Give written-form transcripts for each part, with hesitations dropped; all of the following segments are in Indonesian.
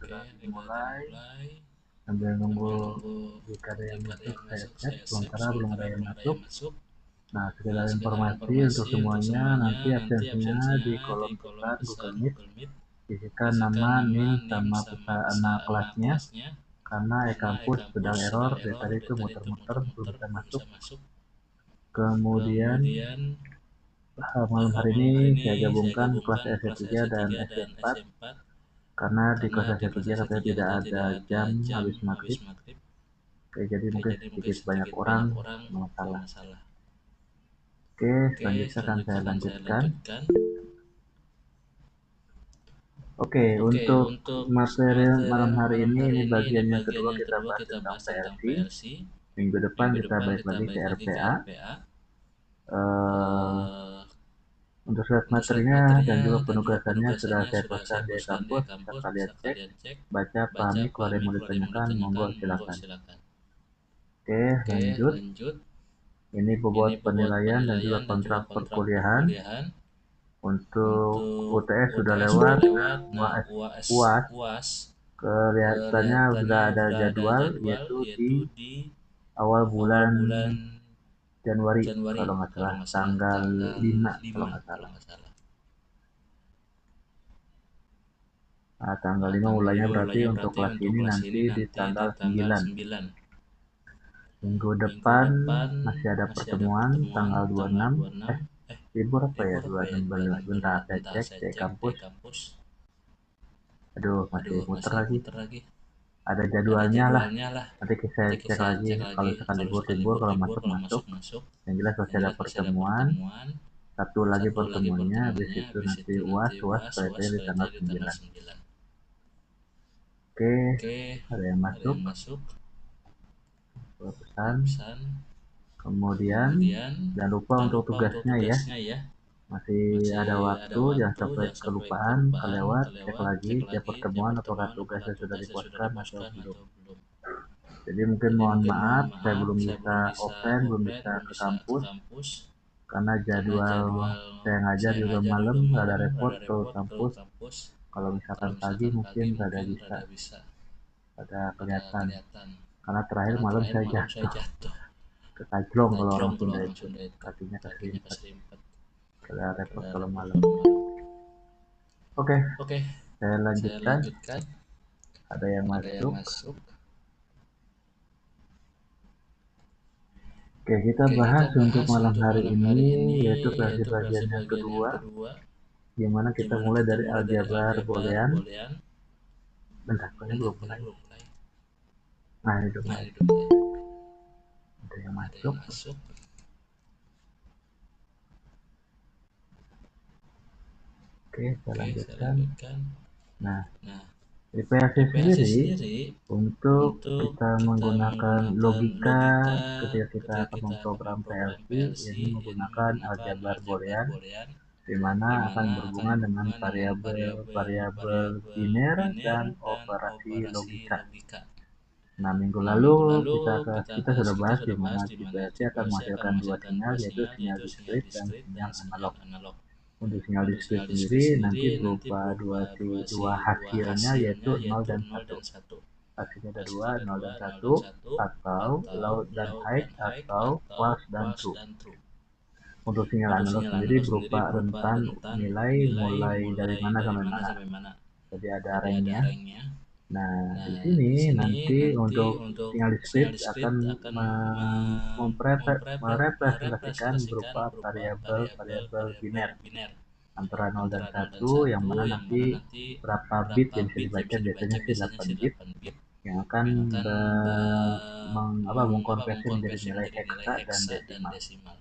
sudah dimulai. Sambil nunggu jika ada yang masuk, saya cek. Sementara belum ada yang masuk. Nah, sekedar informasi untuk semuanya, nanti absensinya di kolom pesan Google Meet. Isikan nama, NIM, sama anak kelasnya. Karena e-kampus sedang error, dari tadi itu muter-muter belum bisa masuk. Kemudian malam hari ini saya gabungkan kelas SC3 dan SC4 karena di kelas SC3 katanya tidak ada jam habis maghrib. Oke, jadi mungkin sedikit banyak orang masalah. Oke, selanjutnya akan saya lanjutkan. Oke, untuk materi malam hari ini bagian yang kedua kita bahas tentang PLC. Minggu depan kita balik lagi ke RPA. Untuk slide materinya dan juga penugasannya sudah saya posting di kampus, bisa kalian cek, baca, pahami, kalau ada yang mau ditanyakan, monggo silakan. Oke, lanjut. Ini bobot penilaian dan juga kontrak perkuliahan. Untuk UTS sudah lewat, UAS kelihatannya sudah ada jadwal, yaitu di awal bulan Januari kalau nggak salah, tanggal 5 kalau nggak salah. Nah, tanggal 5 mulainya berarti untuk kelas ini nanti di tanggal 9. Minggu depan masih ada pertemuan tanggal 26. Libur apa ya 26 bener. Bentar saya cek di kampus. Aduh, masih muter lagi. Ada jadwalnya lah. Nanti saya cek lagi kalau misalkan libur, kalau masuk. Yang jelas masih ada pertemuan. Satu lagi pertemuannya, habis itu nanti UAS kelihatannya di tanggal 9. Oke, ada yang masuk. Pesan. Kemudian jangan lupa untuk tugasnya ya. Masih ada waktu, jangan sampai kelupaan, kelewat, cek lagi tiap pertemuan apakah tugasnya sudah dibuatkan atau belum. Jadi mungkin mohon maaf, saya belum bisa open, belum bisa ke kampus, karena jadwal saya ngajar juga malam, rada repot ke kampus. Kalau misalkan pagi mungkin rada bisa, rada kelihatan. Karena terakhir malam saya jatuh, kekajlong kalau orang Sunda itu, kakinya keserimpet. Rada repot kalau malam. Oke, saya lanjutkan. Ada yang masuk. Oke, kita bahas untuk malam hari ini yaitu bagian yang kedua, gimana kita mulai dari aljabar boolean. Bentar, kayaknya belum mulai. Nah, ini udah mulai. Ada yang masuk. Oke, saya lanjutkan. Nah, di PLC sendiri untuk kita menggunakan logika ketika kita akan memprogram PLC ini menggunakan aljabar boolean, di mana akan berhubungan dengan variabel biner dan operasi logika. Nah, minggu lalu kita sudah bahas di mana si PLC akan menghasilkan dua sinyal, yaitu sinyal diskrit dan sinyal analog. Untuk sinyal diskrit sendiri nanti berupa dua hasilnya, yaitu 0 dan 1. Hasilnya ada 2, 0 dan 1, atau loud dan high, atau false dan true. Untuk sinyal analog sendiri berupa rentan nilai mulai dari mana sampai mana. Jadi ada range-nya. Nah, di sini nanti untuk sinyal diskrit akan merepresentasikan berupa variabel biner antara 0 dan 1, yang mana nanti berapa bit yang bisa dibaca, biasanya sih 8 bit, yang akan mengkonversi menjadi nilai heksa dan desimal.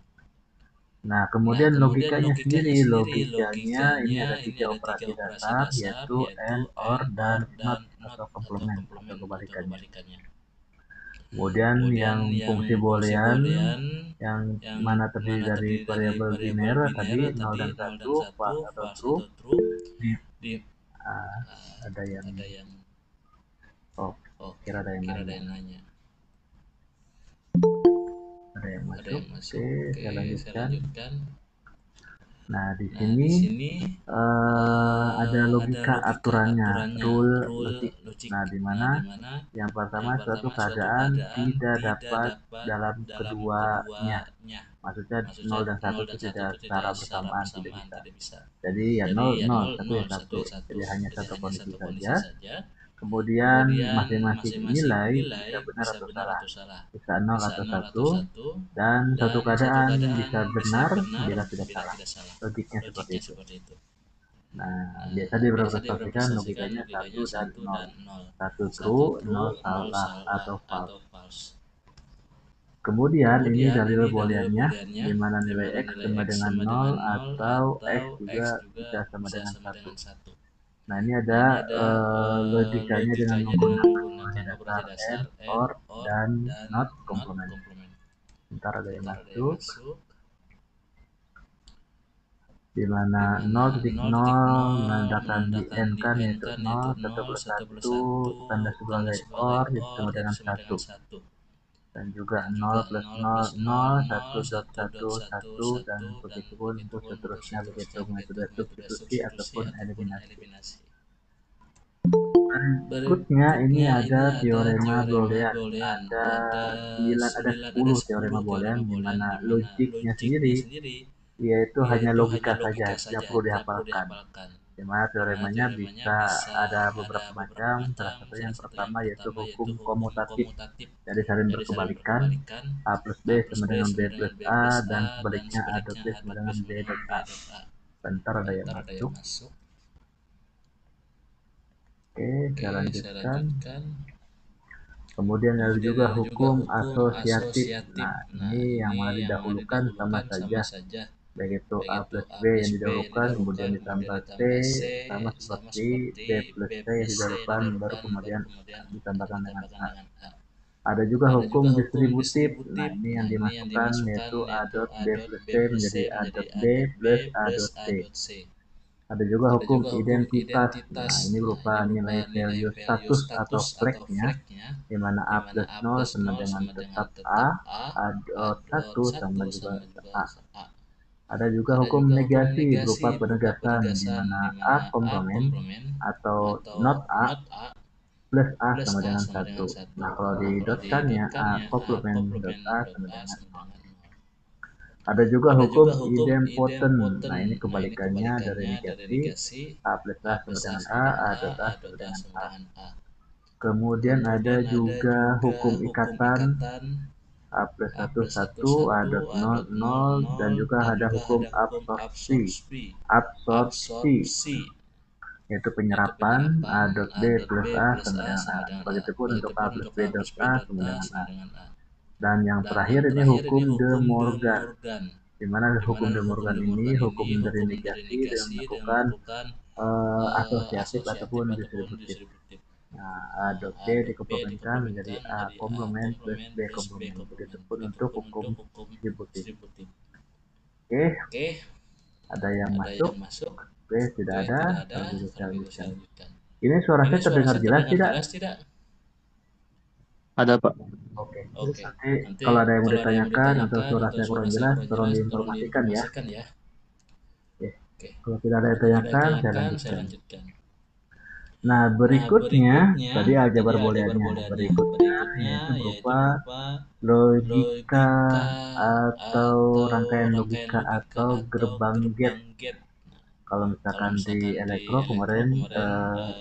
Nah, kemudian logikanya sendiri, ini ada 3 operasi dasar, yaitu AND, OR, dan NOT atau komplement atau kebalikannya. Kemudian yang fungsi boolean yang mana terdiri dari variabel biner tadi 0 dan 1, false atau true. Ada yang kira ada yang nanya. Ada yang masuk. Oke, saya lanjutkan. Nah, di sini ada logika aturannya, rule logik. Nah, di mana yang pertama suatu keadaan tidak dapat dalam keduanya. Maksudnya 0 dan 1 itu tidak secara bersamaan, tidak bisa. Jadi ya 0, 0, 1 ya 1. Jadi hanya satu kondisi saja. Kemudian masing-masing nilai bisa benar atau salah. Bisa 0 atau 1. Dan satu keadaan bisa benar bila tidak salah. Logiknya seperti itu. Nah, biasa direpresentasikan logikanya 1 dan 0. 1 true, 0 salah atau false. Kemudian ini dalil booleannya, di mana nilai X sama dengan 0 atau X juga bisa sama dengan 1. Nah, ini ada logikanya dengan menggunakan boolean dasar AND, OR, dan NOT complement. Ntar ada yang masuk. Di mana 0.0 menandakan di N kan, yaitu 0, 1 plus 1, tanda sebagai OR, itu sama dengan 1. Dan juga 0 plus 0, 0, 1 dot 1, 1, dan begitu pun untuk seterusnya, begitu metode substitusi ataupun eliminasi. Berikutnya ini ada teorema boolean. Ada 10 teorema boolean, di mana logiknya sendiri yaitu hanya logika saja, tidak perlu dihafalkan. Di mana teoremanya bisa ada beberapa macam. Salah satunya yang pertama yaitu hukum komutatif, dari saling berkebalikan. A plus B sama dengan B plus A, dan sebaliknya A dot B sama dengan B dot A. Bentar ada yang masuk. Oke, saya lanjutkan. Kemudian ada juga hukum asosiatif. Nah, ini yang mana didahulukan sama saja, baik itu A plus B yang didahulukan, kemudian ditambah C, sama seperti B plus C yang didahulukan, baru kemudian ditambahkan dengan A. Ada juga hukum distributif. Nah, ini yang dimasukkan yaitu A dot B plus C menjadi A dot B plus A dot C. Ada juga hukum identitas. Nah, ini berupa nilai value status atau flag-nya, di mana A plus 0 sama dengan tetap A dot 1 sama juga A. Ada juga hukum negasi berupa penegasan, di mana A komplement atau not A plus A sama dengan 1. Nah, kalau didotkannya A komplement dot A sama dengan 0. Ada juga hukum idempotent. Nah, ini kebalikannya dari negasi. A plus A sama dengan A dot A sama dengan A. Kemudian ada juga hukum ikatan, A plus 1, 1, A dot 0, 0, dan juga ada hukum absorpsi. Absorpsi, yaitu penyerapan, A dot B plus A sama dengan A. Begitupun untuk A plus B dot A sama dengan A. Dan yang terakhir ini hukum De Morgan, di mana hukum De Morgan ini hukum dari negasi dengan melakukan asosiatif ataupun distributif. Nah, A dot B dikomplementkan menjadi A komplement plus B komplement. Begitupun untuk hukum distributif. Oke, ada yang masuk? Oke, tidak ada. Saya lanjutkan. Ini suara saya terdengar jelas tidak? Ada, Pak. Oke, nanti kalau ada yang mau ditanyakan atau suara saya kurang jelas, tolong diinformasikan ya. Oke, kalau tidak ada yang ditanyakan, saya lanjutkan. Nah, berikutnya tadi aljabar booleannya. Berikutnya yaitu berupa logika atau rangkaian logika atau gerbang gate. Kalau misalkan di elektro kemarin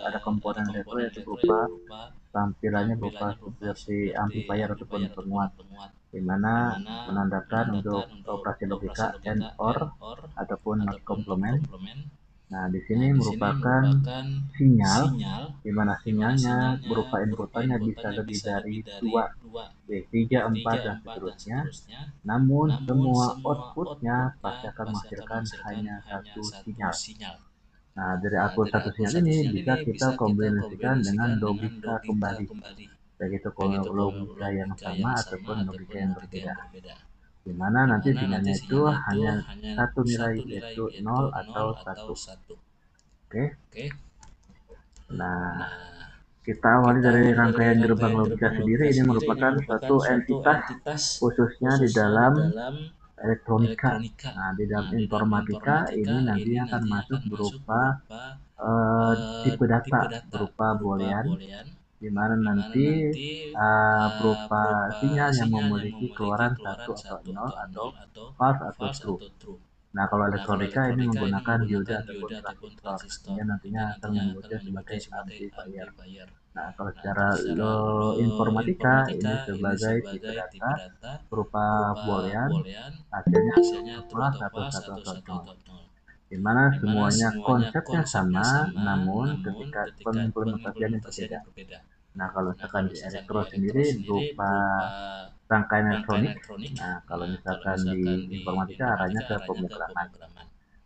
ada komponen elektro yaitu berupa tampilannya berupa seperti amplifier ataupun penguat, di mana menandakan untuk operasi logika AND OR ataupun not complement. Nah, di sini merupakan sinyal, di mana sinyalnya berupa inputannya bisa lebih dari 2, 3, 4, dan seterusnya. Namun, semua outputnya pasti akan menghasilkan hanya satu sinyal. Nah, dari output satu sinyal ini bisa kita kombinasikan dengan logika kembali, baik itu logika yang sama ataupun logika yang berbeda, di mana nanti sinyalnya itu hanya satu nilai, yaitu 0 atau 1. Oke. Nah, kita awali dari rangkaian gerbang logika sendiri. Ini merupakan suatu entitas khususnya di dalam elektronika. Nah, di dalam informatika ini nantinya akan masuk berupa tipe data berupa boolean, di mana nanti berupa sinyal yang memiliki keluaran 1 atau 0 atau false atau true. Nah, kalau elektronika ini menggunakan diode ataupun transistor, sehingga nantinya akan menyebutnya sebagai amplifier. Nah, kalau secara informatika ini sebagai tipe data berupa boolean, hasilnya berupa 1, 1 atau 0. Di mana semuanya konsepnya sama, namun ketika pengimplementasiannya berbeda. Nah, kalau misalkan di elektro sendiri berupa rangkaian elektronik. Nah, kalau misalkan di informatika arahnya ke pemrograman.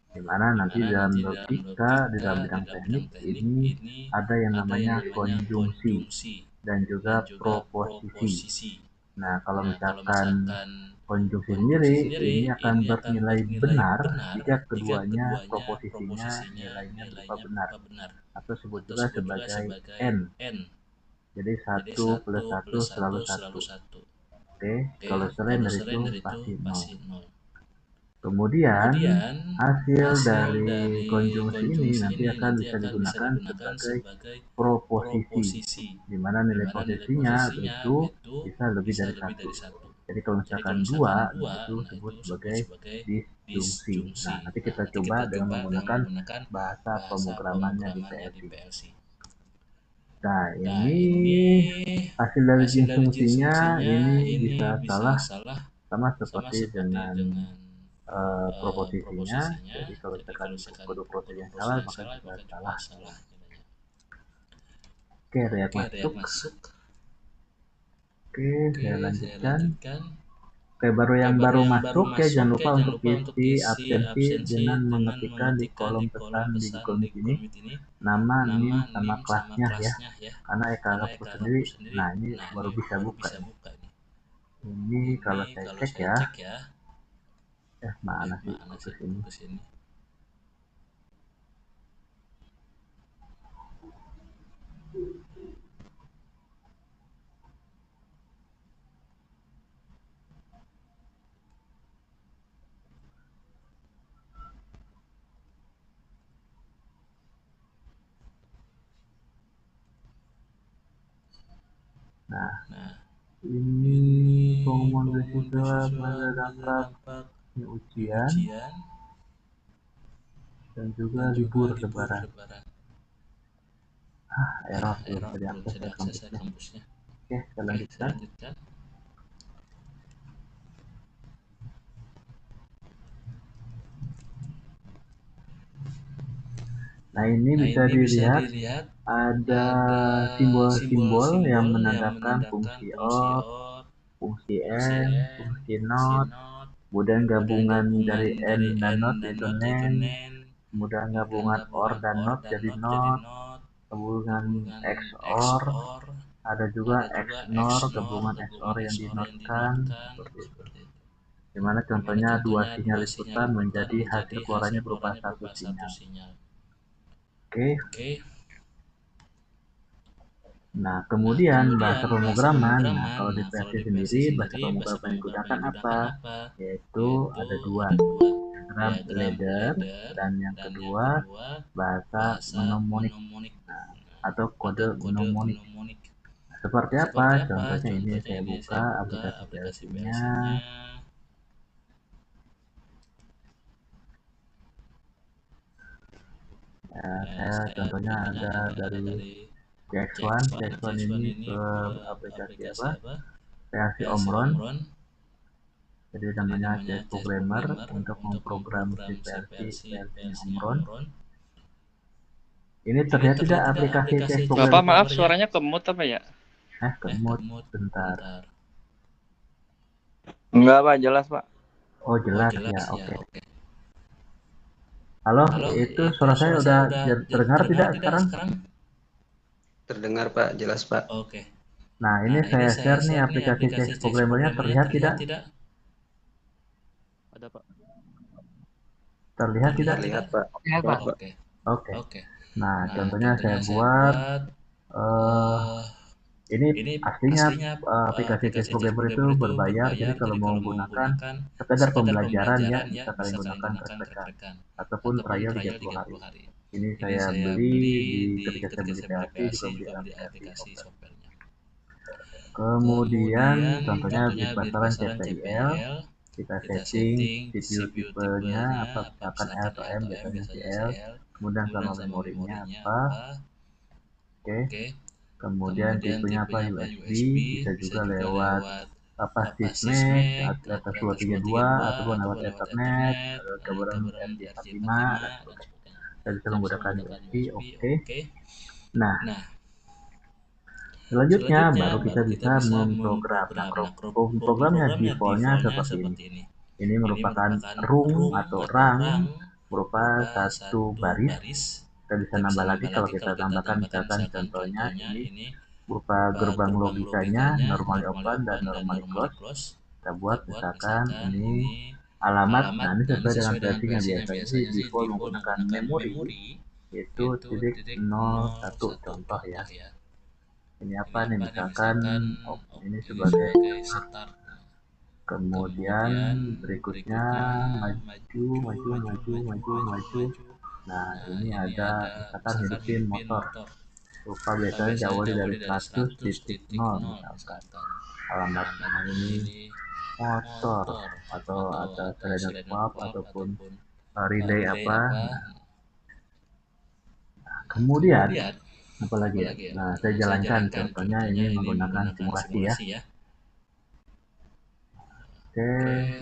Di mana nanti dalam logika, di dalam bidang teknik ini ada yang namanya konjungsi dan juga proposisi. Nah, kalau misalkan konjungsi sendiri ini akan bernilai benar jika keduanya proposisinya nilainya berupa benar, atau sebut juga sebagai N. Jadi 1 + 1 selalu 1. Oke, kalau selain dari itu pasti 0. Kemudian hasil dari konjungsi ini nanti akan bisa digunakan sebagai proposisi, di mana nilai posisinya itu bisa lebih dari 1. Jadi kalau misalkan 2, nah itu disebut sebagai disjungsi. Nah, nanti kita coba dengan menggunakan bahasa pemrogramannya di PLC. Nah, ini hasil dari disjungsinya ini bisa salah, sama seperti dengan proposisinya. Jadi kalau misalkan kedua proposisi yang salah, maka juga salah. Oke, reak masuk. Oke, saya lanjutkan. Oke, yang baru masuk ya, jangan lupa untuk isi absensi dengan mengetikkan di kolom pesan di Google Meet ini nama, NIM, sama kelasnya ya. Karena Eka sendiri, nah ini baru bisa buka ini. Ini kalau saya cek ya, mana sih ke sini? Nah, ini pengumuman beasiswa pada dampak ini ujian dan juga libur lebaran. Error belum bisa diakses ya kampusnya. Oke, saya lanjutkan. Nah, ini bisa dilihat ada simbol-simbol yang menandakan fungsi OR, fungsi AND, fungsi NOT, kemudian gabungan dari AND dan NOT yaitu NAND, kemudian gabungan OR dan NOT jadi NOT, gabungan XOR, ada juga XNOR, gabungan XOR yang dinotkan, seperti itu. Dimana contohnya dua sinyal ikutan menjadi hasil keluarannya berupa satu sinyal. Oke. Nah, kemudian bahasa pemrograman. Nah, kalau di PLC sendiri bahasa pemrograman yang digunakan apa? Yaitu ada dua, diagram ladder, dan yang kedua bahasa mnemonik, atau kode mnemonik. Seperti apa? Contohnya ini saya buka aplikasi PLC-nya. Saya contohnya ada dari CX1 ini ke aplikasi apa? PLC Omron. Jadi namanya CS Programmer untuk memprogram si PLC-nya Omron. Ini terlihat tidak aplikasi CS Programmer? Bapak maaf, suaranya kemut apa ya? Kemut, bentar. Enggak Pak, jelas Pak. Oh jelas ya, oke. Halo, itu suara saya udah terdengar tidak sekarang? Terdengar Pak, jelas Pak. Nah, ini saya share nih aplikasi CS Programmer-nya, terlihat tidak? Ada Pak. Terlihat tidak? Terlihat Pak. Lihat Pak. Oke. Nah, contohnya saya buat Ini aslinya aplikasi Facebook Gamer itu berbayar, jadi kalau mau menggunakan sekedar pembelajaran ya bisa kalian gunakan rekan ataupun trial 30 hari. Ini saya beli ketika saya beli PLC juga beli aplikasi software. Kemudian contohnya di bataran CPIL kita setting CPU tipenya apa, misalkan L atau M, biasanya CL, kemudian sama memorinya apa. Oke. Kemudian tipenya apa, USB, bisa juga lewat apa, sysmesh atas 232 ataupun lewat Ethernet, gambaran RJ45 dan sebagainya. Kita bisa menggunakan USB. Oke. Nah, selanjutnya baru kita bisa memprogram. Nah, programnya defaultnya seperti ini. Ini merupakan rung atau rang, berupa satu baris. Kita bisa nambah lagi kalau kita tambahkan, misalkan contohnya ini berupa gerbang logikanya normally open dan normally close. Kita buat misalkan ini alamat. Nah, ini sesuai dengan versinya, biasanya sih default menggunakan memori yaitu -01 contoh ya. Ini apa nih, misalkan ini sebagai start. Kemudian berikutnya maju. Nah, ini ada misalkan hidupin motor. Lupa biasanya diawali dari 100.0 misalkan. Alamatnya ini motor atau ada selenar swap ataupun relay apa. Nah, kemudian apalagi ya. Nah, saya jalankan contohnya ini menggunakan simulasi ya. Oke,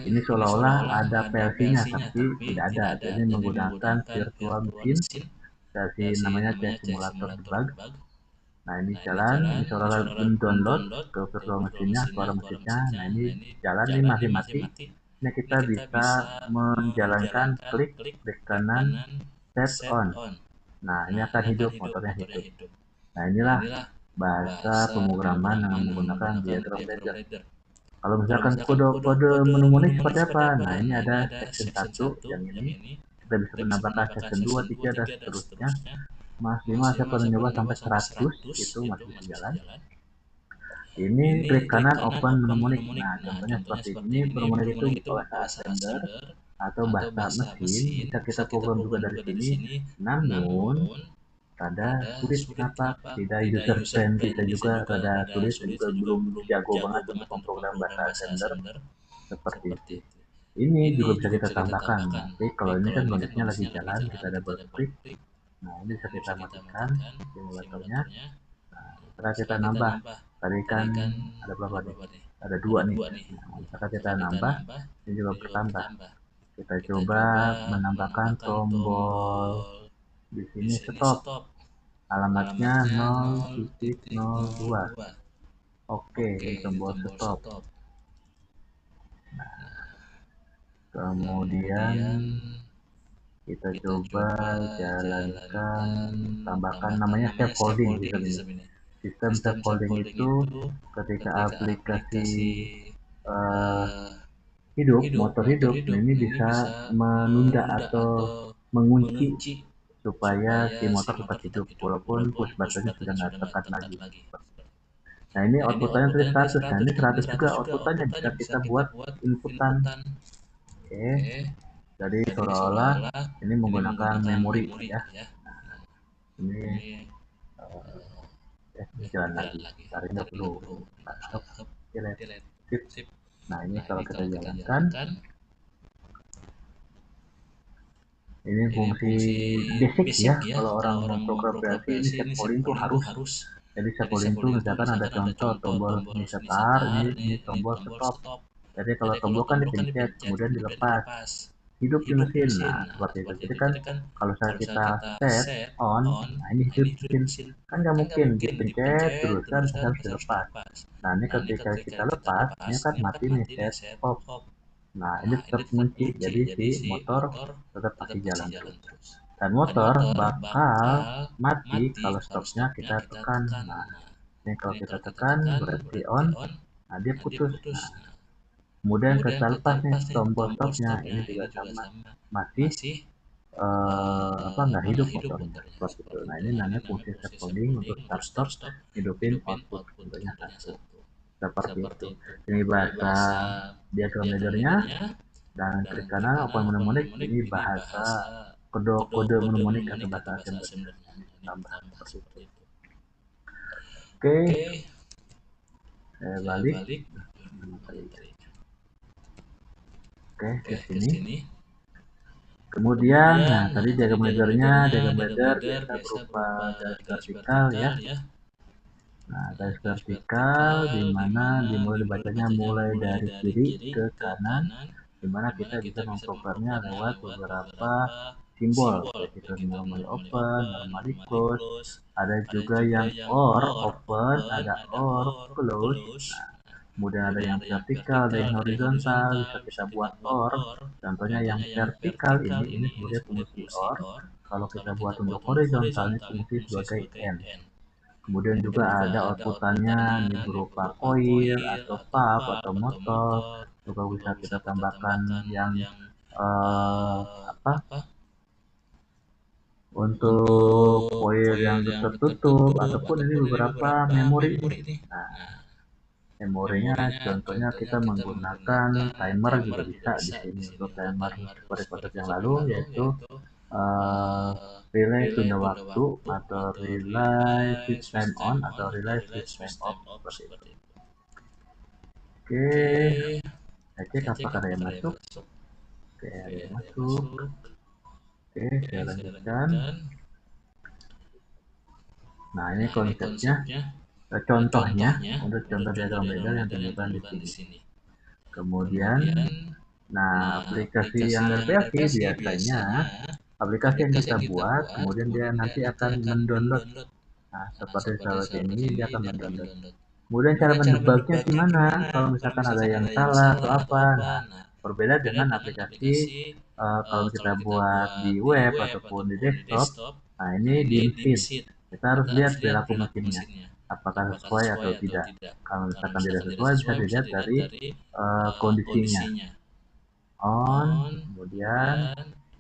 ini seolah-olah ada PLC-nya tapi tidak ada. Jadi menggunakan virtual machine, versi namanya C simulator debug. Nah, ini jalan, ini seolah-olah mendownload ke virtual machine-nya, suara mesinnya. Nah, ini jalan, ini masih mati. Ini kita bisa menjalankan klik kanan set on. Nah, ini akan hidup, motornya hidup. Nah, inilah bahasa pemrograman yang menggunakan diagram ladder. Kalau misalkan kode mnemonic seperti apa? Nah, ini ada section 1 yang ini. Kita bisa menambahkan section 2, 3 dan seterusnya. Mas 5 saya pernah nyoba sampai 100, itu masih bisa jalan. Ini klik kanan open mnemonic. Nah, contohnya seperti ini. Mnemonic itu bahasa assembler atau bahasa mesin, bisa kita program juga dari sini. Namun rada sulit, kenapa? Tidak user friendly, dan juga rada sulit, dan juga belum jago banget untuk memprogram bahasa assembler seperti itu. Ini juga bisa kita tambahkan. Nanti kalau ini kan kondisinya lagi jalan, kita double klik. Nah, ini bisa kita matikan simulatornya. Nah, setelah kita nambah, tadi kan ada berapa nih? Ada 2 nih. Nah, setelah kita nambah, ini juga bertambah. Kita coba menambahkan tombol di sini stop. Alamatnya 0.02. Oke, ini tombol stop. Nah, kemudian kita coba jalankan, tambahkan namanya save holding sistem ini. Sistem save holding itu ketika aplikasi hidup, motor hidup, ini bisa menunda atau mengunci supaya si motor tetap hidup walaupun push buttonnya sudah nggak tekan lagi. Nah, ini outputannya tadi 100. Nah, ini 100 juga outputannya bisa kita buat inputan. Oke. Jadi seolah-olah ini menggunakan memori ya. Ini jalan lagi. Tarik dulu. Stop. Sip. Nah, ini kalau kita jalankan, ini fungsi basic ya. Kalau orang memprogram PLC, ini set polling itu harus. Jadi set polling itu misalkan ada contoh tombol ini start, ini tombol stop. Jadi kalau tombol kan dipencet, kemudian dilepas, hidup di mesin. Nah, seperti itu. Jadi kan kalau kita set on, nah ini hidup mesin. Kan nggak mungkin dipencet terus, kan harus dilepas. Nah, ini ketika kita lepas, ini kan mati nih, set off. Nah, ini tetap kunci, jadi si motor tetap pasti jalan terus. Dan motor bakal mati kalau stopnya kita tekan. Nah, ini kalau kita tekan berarti on, nah dia putus. Nah, kemudian kita lepas nih tombol stopnya, ini juga sama, masih nggak hidup motornya seperti itu. Nah, ini namanya fungsi set coding untuk start stop hidupin output contohnya satu seperti itu. Ini bahasa diagram laddernya, dan klik kanan open mnemonic, ini bahasa kode mnemonic atau bahasa assemblernya. Ini tambah seperti itu. Oke, saya balik. Oke, ke sini. Kemudian, nah tadi diagram laddernya, diagram ladder biasa berupa garis vertikal ya. Nah, garis vertikal di mana dimulai dibacanya mulai dari kiri ke kanan, di mana kita bisa memprogramnya lewat beberapa simbol, baik itu normally open, normally close, ada juga yang or open, ada or close. Nah, kemudian ada yang vertikal, ada yang horizontal, bisa kita buat or. Contohnya yang vertikal ini sebagai fungsi or. Kalau kita buat untuk horizontal ini fungsi sebagai n. Kemudian juga ada outputannya, ini berupa koil atau pump atau motor. Juga bisa kita tambahkan yang untuk koil yang tertutup, ataupun ini beberapa memori ini. Nah, memorinya contohnya kita menggunakan timer juga bisa di sini untuk timer seperti konsep yang lalu, yaitu relay tunda waktu atau relay switch time on atau relay switch time off seperti itu. Oke, saya cek apakah ada yang masuk. Oke, ada yang masuk. Oke, saya lanjutkan. Nah, ini konsepnya, contohnya untuk contoh diagram ladder yang tunjukkan di sini. Kemudian, nah aplikasi yang ada PLC biasanya aplikasi yang kita buat, kemudian dia nanti akan mendownload. Nah, seperti saat ini dia akan mendownload. Kemudian cara mendebugnya gimana? Kalau misalkan ada yang salah atau apa? Nah, berbeda dengan aplikasi kalau kita buat di web ataupun di desktop. Nah, ini di mesin. Kita harus lihat perilaku mesinnya, apakah sesuai atau tidak. Kalau misalkan tidak sesuai, bisa dilihat dari kondisinya. On, kemudian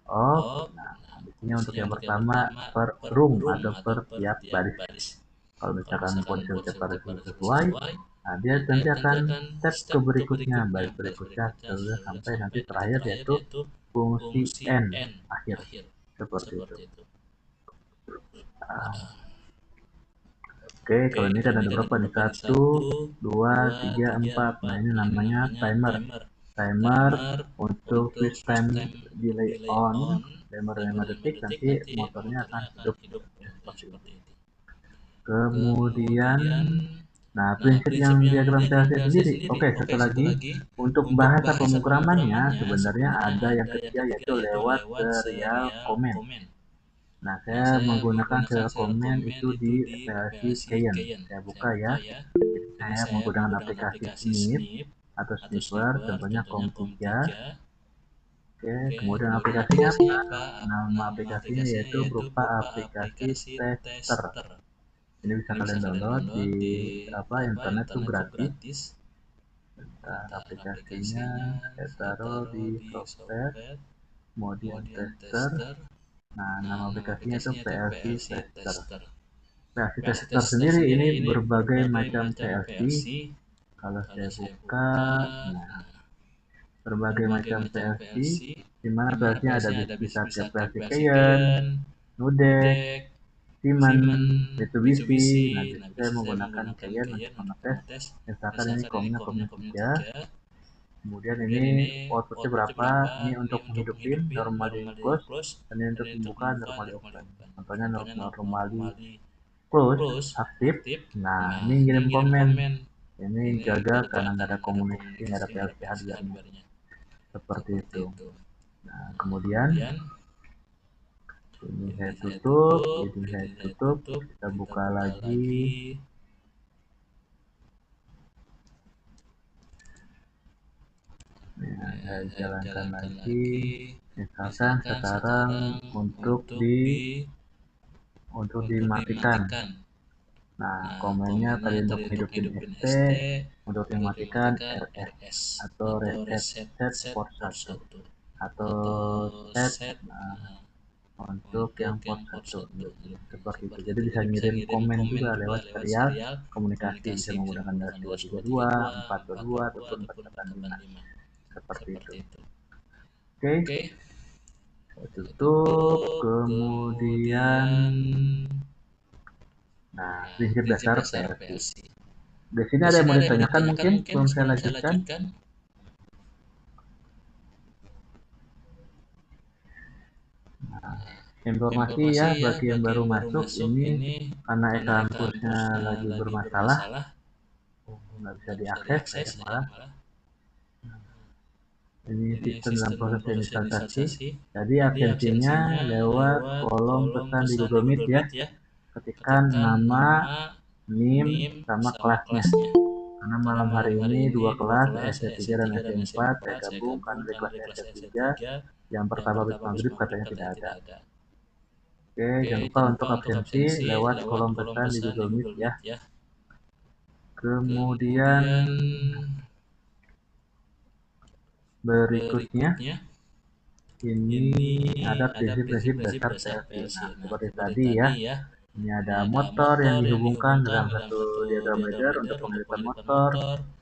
off. Nah, kondisinya untuk yang pertama per room atau per tiap baris. Kalau misalkan kondisi tiap baris sesuai, nah dia nanti akan step ke berikutnya, baris berikutnya sampai nanti terakhir yaitu fungsi n akhir seperti itu. Oke, kalau ini kan ada berapa nih? 1, 2, 3, 4. Nah, ini namanya timer. Timer untuk switch time delay on, timer 5 detik, nanti motornya akan hidup. Ya, seperti itu. Kemudian, nah prinsip yang diagram PLC sendiri. Oke, satu lagi. Untuk bahasa pemrogramannya, sebenarnya ada yang ketiga, yaitu lewat serial command. Nah, saya menggunakan serial command itu di PLC Cayenne. Saya buka ya. Jadi saya menggunakan aplikasi Snip atau Snipper, contohnya COM3. Oke, kemudian aplikasinya apa? Nama aplikasinya yaitu berupa aplikasi tester. Ini bisa kalian download di internet tuh gratis. Bentar, aplikasinya saya taruh di software, kemudian tester. Nah, nama aplikasinya itu PLC Tester. PLC Tester sendiri ini berbagai macam PLC. Kalau saya buka, nah, berbagai macam PLC, di mana PLC-nya ada bisa tiap PLC Cayenne, Nudec, Siemens, Mitsubishi. Nah, di sini saya menggunakan Cayenne untuk mengetes. Misalkan ini COM-nya 3. Kemudian ini outputnya berapa? Ini untuk menghidupin normally close, dan ini untuk membuka normally open. Contohnya normally close aktif. Nah, ini ngirim komen. Ini gagal karena nggak ada komunikasi, nggak ada PLC hardware-nya. Seperti itu. Nah, kemudian ini saya tutup, kita buka lagi. Nah, saya jalankan lagi. Misalkan sekarang untuk dimatikan. Nah, komennya tadi untuk hidupin ST, untuk dimatikan RS atau reset set port 1 atau set. Nah, untuk yang port 1 seperti itu. Jadi bisa ngirim komen juga lewat serial komunikasi, bisa menggunakan baris 232, 422 ataupun 485 seperti itu. Oke, saya tutup. Kemudian prinsip dasar PLC. Di sini ada yang mau ditanyakan mungkin sebelum saya lanjutkan? Informasi ya bagi yang baru masuk ini karena e-kampusnya lagi bermasalah, nggak bisa diakses saya malah. Ini sistem dalam proses inisialisasi. Jadi absensinya lewat kolom pesan di Google Meet ya. Ketikkan nama, NIM, sama kelasnya. Karena malam hari ini dua kelas S3 dan S4 saya gabung karena di kelas S3 yang pertama habis maghrib katanya tidak ada. Oke, jangan lupa untuk absensi lewat kolom pesan di Google Meet ya. Kemudian berikutnya ini ada prinsip-prinsip dasar PLC. Nah, seperti tadi ya, ini ada motor yang dihubungkan dalam satu diagram ladder. Untuk menggunakan motor,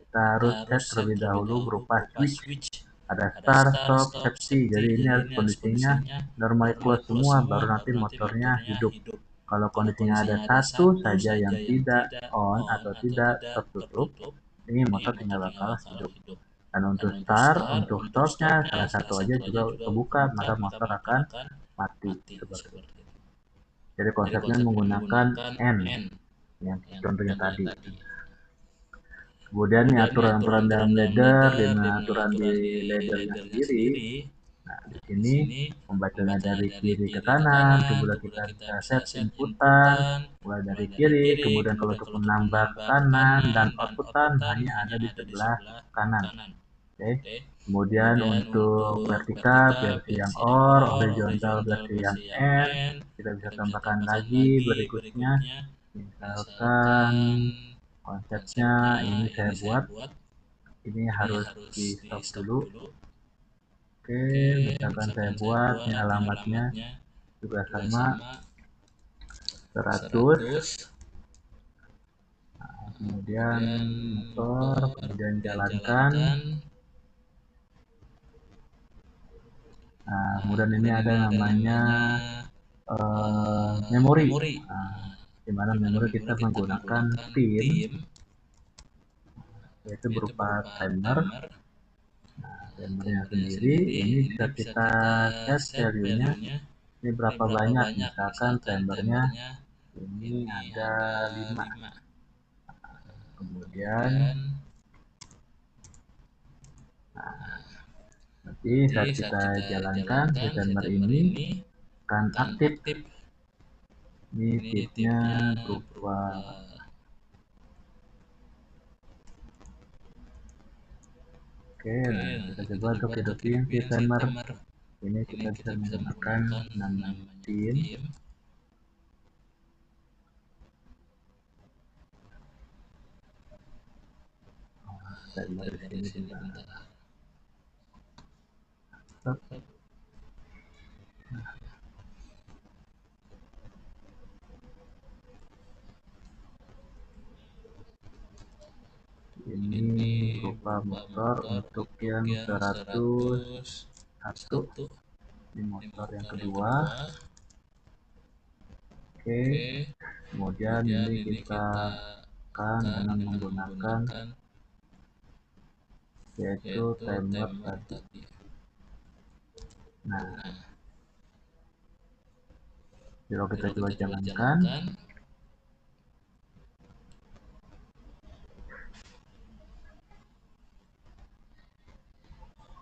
kita harus set terlebih dahulu berupa switch. Ada start, stop, safety. Jadi ini harus kondisinya normally close semua, baru nanti motornya hidup. Kalau kondisinya ada satu saja yang tidak on atau tidak tertutup, ini motor tinggal bakal hidup. Dan untuk start, untuk stopnya salah satu aja juga kebuka, maka motor akan mati seperti itu. Jadi konsepnya menggunakan N yang contohnya tadi. Kemudian nih aturan-aturan dalam ladder dengan aturan di laddernya sendiri. Nah, di sini membacanya dari kiri ke kanan, kemudian kita bisa set inputan mulai dari kiri, kemudian kalau untuk menambah ke kanan dan outputan hanya ada di sebelah kanan. Oke. Kemudian untuk vertikal versi yang OR, horizontal versi yang N, kita bisa tambahkan lagi berikutnya. Misalkan konsepnya ini saya buat, ini harus di stop dulu. Oke, misalkan saya buat, ini alamatnya juga sama 100. Nah, kemudian motor, kemudian jalankan. Nah, kemudian ini ada namanya memori. Nah, di mana memori kita menggunakan pin, yaitu berupa timer. Nah, timernya sendiri ini bisa kita set value-nya. Ini berapa banyak? Misalkan timernya ini ada 5. Kemudian nanti saat kita jalankan si timer ini akan aktif. Ini tipnya berupa oke, nah kita coba untuk hidupin si timer. Ini kita bisa menggunakan namanya pin. Timer di sini bentar. Ini berupa motor untuk yang 101. Ini motor yang kedua. Oke, kemudian ini kita akan dengan menggunakan yaitu timer tadi. Nah, kalau kita coba jalankan,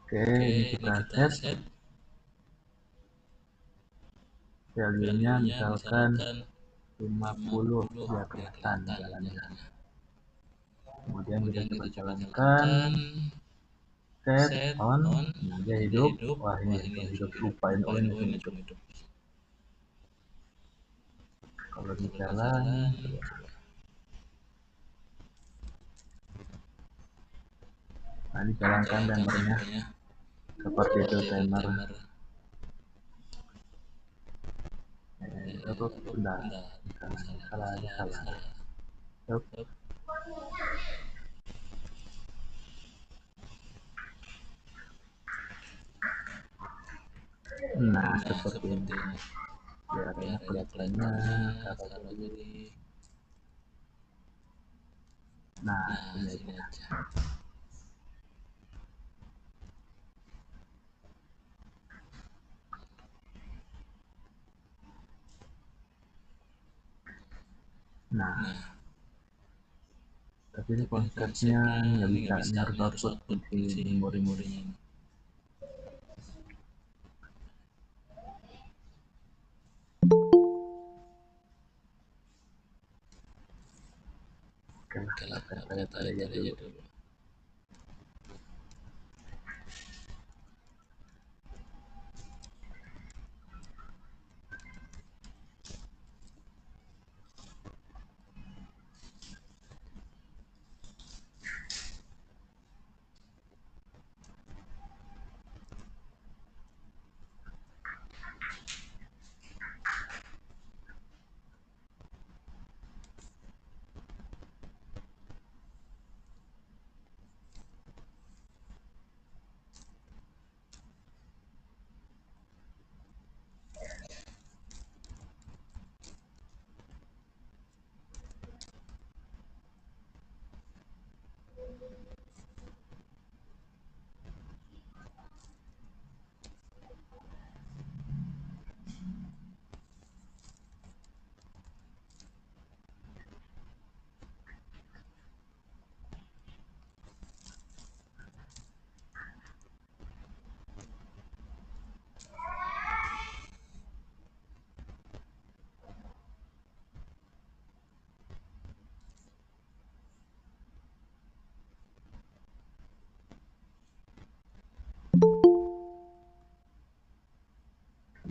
oke, ini kita set value-nya misalkan 50 biar kelihatan jalannya. Kemudian kita coba jalankan, set on, nah dia hidup. Wah, ini hidup, lupain ini hidup. Kalau di jalan, nah dijalankan timernya seperti itu timer. masuk, bentar, salah. Yup. Nah, seperti ini. Biar enak kelihatannya, taruh dulu. Nah, sini aja. Nah, tapi ini konsepnya nggak bisa, ini harus output fungsi memorinya. Oke lah, kita tanya aja dulu.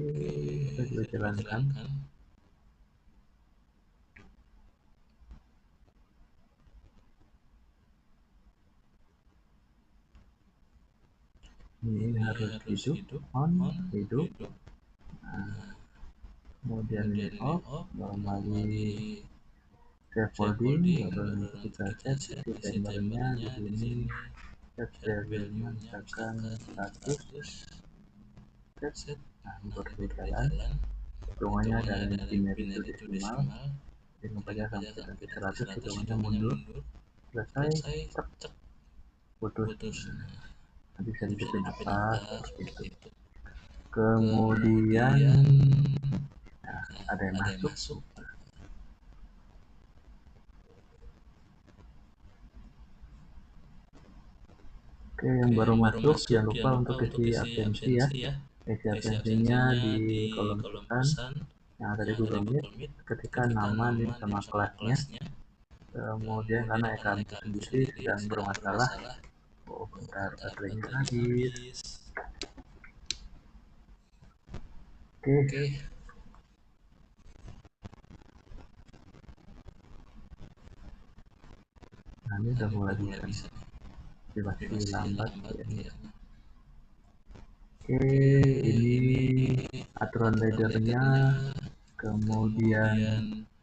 Kita coba jalankan. Ini harus hidup, on, hidup. Nah, kemudian ini off, normally save holding, baru kita set isi timernya di sini, set value-nya misalkan 100, set. Nah, ini baru berjalan. Hitungannya dari binary to decimal, hitung saja sampai nanti 100, hitungannya mundur, selesai, cek, putus. Nanti bisa dihidupin apa, seperti itu. Kemudian nah, ada yang masuk. Oke, yang baru masuk jangan lupa untuk isi absensi ya. Isi absensinya di kolom pesan yang ada di Google Meet, ketika nama, nim, sama kelasnya. Kemudian karena kami sendiri sedang bermasalah, oh bentar, baterainya habis. Oke. Nah, ini udah mulai bisa. Masih lambat ya. Oke, ini aturan leadernya. Kemudian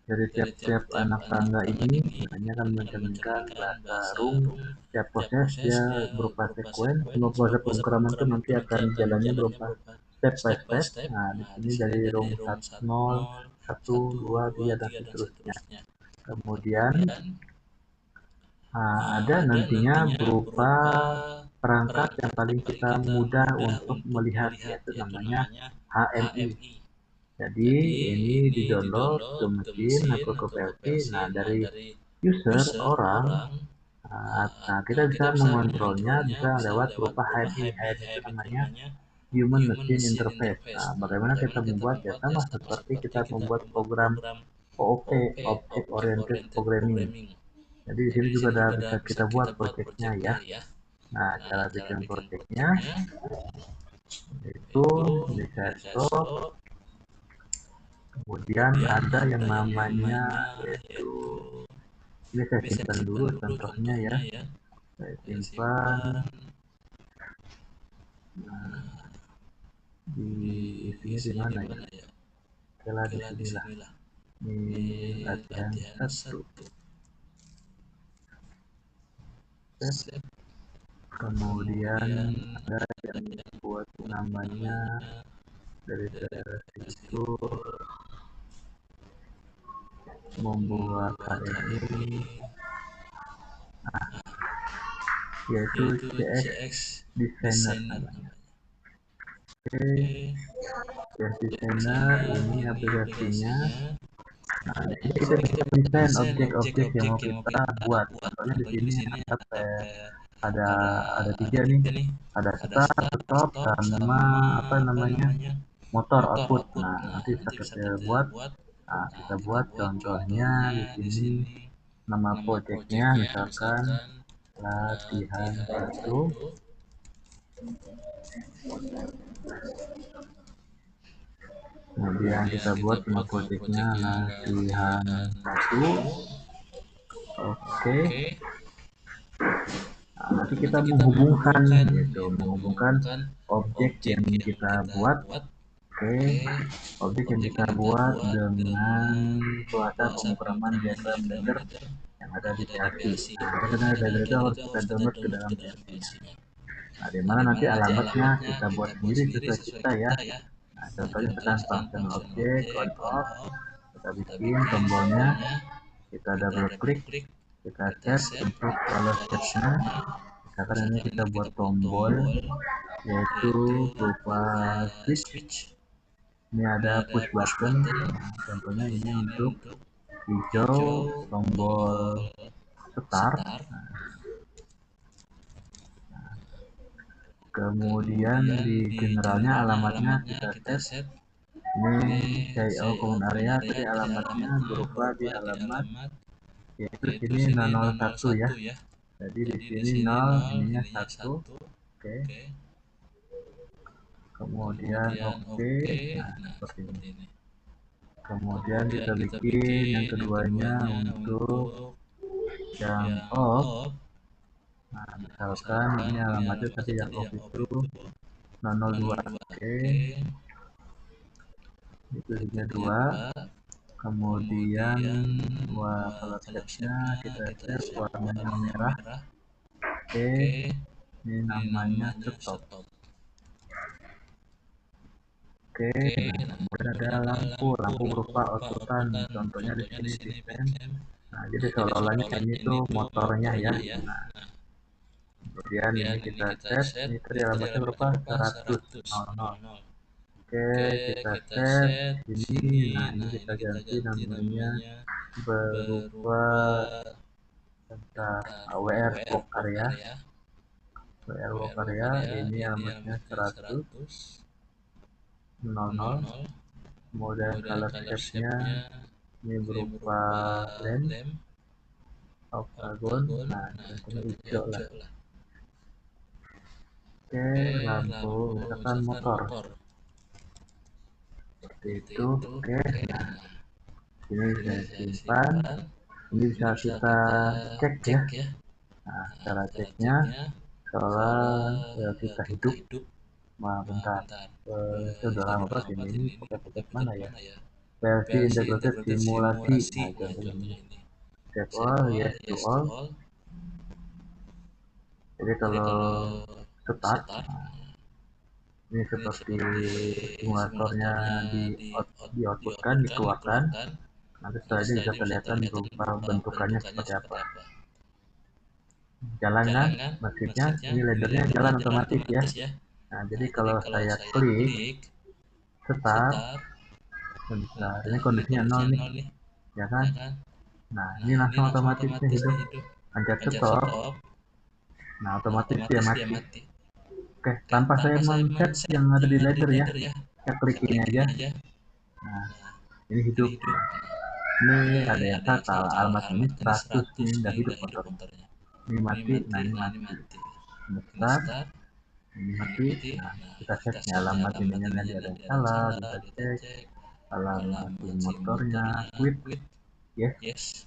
dari tiap-tiap anak tangga ini hanya akan mencerminkan bahasa room. Tiap proses dia berupa sekuen. Semua proses pemrograman itu nanti akan jalannya berupa step by step. Nah, di sini dari room 0, 1, 2, 3 dan seterusnya. Kemudian ada nantinya berupa perangkat yang paling kita mudah untuk melihat, yaitu namanya HMI. Jadi ini di-download ke mesin atau ke PC. Nah, dari user orang, nah kita bisa mengontrolnya bisa lewat berupa HMI. HMI itu namanya Human Machine Interface. Nah, bagaimana kita membuat ya sama seperti kita membuat program OOP, Object Oriented Programming. Jadi di sini juga ada bisa kita buat projectnya ya. Nah, cara bikin projectnya itu bisa stop. Kemudian ada yang namanya yaitu ini saya simpan dulu contohnya ya. Saya simpan. Nah, di isinya di mana ya? Oke lah, di sinilah. Ini latihan 1. Set. Kemudian ada yang buat namanya dari situ membuat HMI, yaitu CX Designer namanya. Oke, CX Designer ini aplikasinya. Nah, di sini kita bisa desain objek-objek yang mau kita buat. Contohnya di sini ada 3 nih, ada start, stop, sama apa namanya motor output. Nah, nanti bisa kita buat. Nah, kita buat contohnya di sini nama projectnya misalkan latihan 1. Kemudian kita buat nama projectnya latihan 1. Oke. Nah, nanti kita menghubungkan objek yang kita buat. Oke, objek yang kita buat dengan bahasa pemrograman biasa Blender yang ada di PLC. Nah, karena Blender itu harus kita download ke dalam PLC-nya. Nah, di mana nanti alamatnya kita buat sendiri sesuai kita ya. Nah, contohnya sekarang function objek on off, kita bikin tombolnya, kita double klik, kita set untuk color shape-nya. Misalkan ini kita buat tombol yaitu berupa switch. Ini ada push button. Nah, contohnya ini untuk hijau tombol start. Nah, kemudian di generalnya alamatnya kita set. Ini CIO common area, tadi alamatnya berupa di alamat yaitu sini 001 ya. Jadi di sini 0, ininya 1. Oke. Kemudian oke. Nah, seperti ini. Kemudian kita bikin yang keduanya untuk yang off. Nah, misalkan ini alamatnya tadi yang off itu 002. Oke. Itu hanya 2. Kemudian color shape-nya kita set warnanya merah. Oke. Ini namanya stop. Oke, nah, kemudian ada lampu berupa outputan. Contohnya di sini sistem. Nah, jadi seolah-olahnya ini tuh motornya ya. Nah, kemudian ini kita set. Ini tadi alamatnya berupa 100.00. Oke, kita set ini. Nah, ini kita ganti namanya berupa WR work area. WR work area ini alamatnya 100.00. Kemudian color shape-nya ini berupa lem octagon. Nah, contohnya hijau lah. Oke, lampu misalkan motor seperti itu. Oke, nah ini bisa simpan, ini bisa kita cek ya. Nah, cara ceknya seolah kita hidup. Nah, bentar, itu udah lama banget ini pakai project mana ya? PLC integrated simulasi. Nah, contohnya ini save all, yes to all. Jadi kalau start, ini seperti simulatornya di outputkan, dikeluarkan. Nanti setelah ini bisa kelihatan berupa bentukannya seperti apa. Jalan kan, maksudnya ini laddernya jalan otomatis ya. Nah, jadi kalau saya klik start, bentar, ini kondisinya 0 nih, ya kan? Nah, ini langsung otomatisnya hidup. Pencet stop, nah otomatis dia mati. Oke, tanpa saya mencet yang ada di ladder ya, saya klik ini aja. Nah, ini hidup. Ini ada yang salah, alamat ini 100, ini nggak hidup motornya. Ini mati, nah ini mati. Ini start, ini mati. Nah, kita ceknya alamat ininya nanti ada yang salah, kita cek alamat di motornya, quit, yes.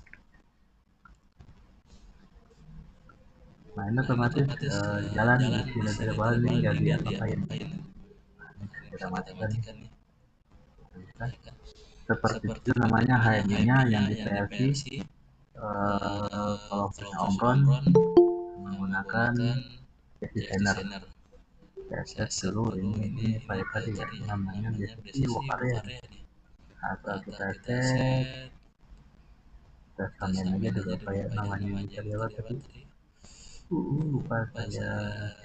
Nah, ini otomatis jalan di sini tidak boleh nih, nggak diapa-apain. Nah, ini kita matikan nih. Bisa. seperti itu namanya HMI-nya yang di PLC. Kalau punya Omron menggunakan case designer. Saya set dulu ini file tadi ya, namanya biasa sih work area. Asal kita set, kita samain aja dulu kayak namanya ini tadi apa tadi. Lupa saya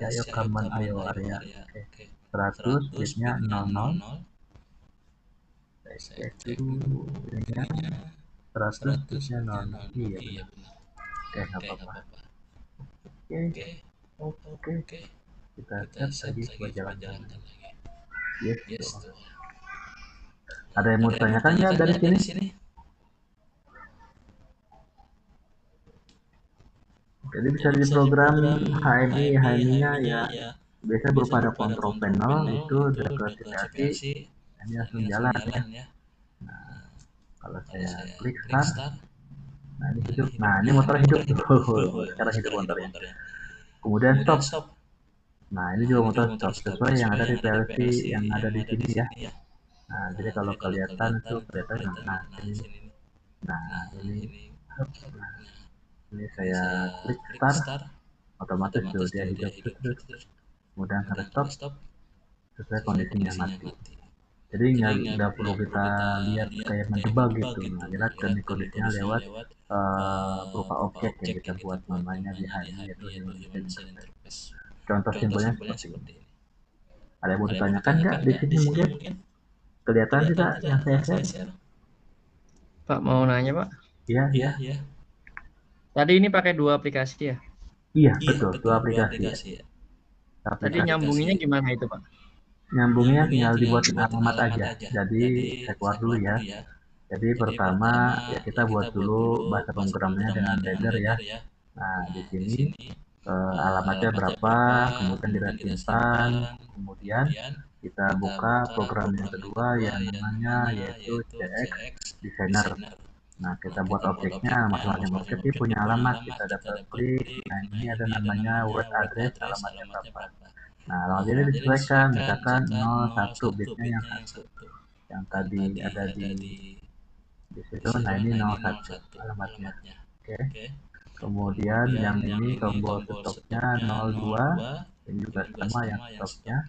Cayo Kaman Ayo area. Oke. 100 bitnya 00. Saya cek dulu ininya 100 bitnya 00. Iya benar. Oke, nggak apa-apa. Oke. Kita set lagi, coba jalankan lagi. Yes, tuh. Ada yang mau ditanyakan nggak dari sini? Jadi bisa diprogram HMI-nya ya biasanya berupa ada control panel itu udah ke TPLC, ini langsung jalan ya. Nah, kalau saya klik start, nah ini hidup. Nah ini motor hidup tuh, sekarang hidup motornya. Kemudian stop. Nah ini juga motor stop sesuai yang ada di PLC yang ada di sini ya. Nah jadi kalau kelihatan tuh kelihatan nah ini. Nah ini saya klik start, otomatis tuh dia hidup terus. Kemudian saya stop sesuai kondisinya mati. Jadi nggak perlu kita lihat kayak menjebak gitu. Nah, jelas kondisinya lewat berupa objek yang kita buat namanya di HMI yaitu Human Machine Interface. Contoh simpelnya seperti ini. Ada yang mau ditanyakan nggak di sini mungkin? Kelihatan tidak yang saya share? Pak mau nanya Pak? Iya. Tadi ini pakai 2 aplikasi ya? Iya betul, 2 aplikasi ya. Tadi nyambunginnya gimana itu Pak? Nyambungnya tinggal dibuatin alamat aja. Jadi saya keluar dulu ya. Jadi pertama ya kita buat dulu bahasa pemrogramannya dengan ladder ya. Nah di sini alamatnya berapa, kemudian kita simpan, kemudian kita buka program yang kedua yang namanya yaitu CX Designer. Nah kita buat objeknya, masing-masing objek ini punya alamat, kita dapat klik. Nah ini ada namanya word address, alamatnya berapa. Nah alamat ini disesuaikan, misalkan 01 bitnya yang 1 yang tadi ada di situ. Nah ini 01 alamatnya. Oke. Kemudian yang ini tombol stopnya 02, ini juga sama yang stopnya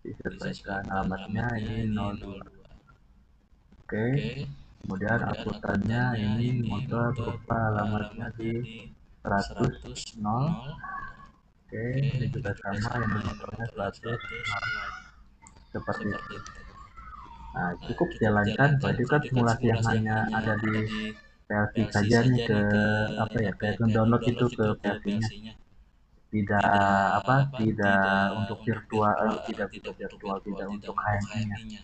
disesuaikan alamatnya ini 02. Oke. Kemudian outputannya ini motor berupa alamatnya di 100 0. Oke, ini juga sama yang di motornya 100 0. Seperti itu. Nah, cukup jalankan. Kalau itu kan simulasi yang hanya ada di PLC saja nih ke apa ya kayak download itu ke PLC-nya. Tidak untuk virtual, tidak untuk HMI-nya.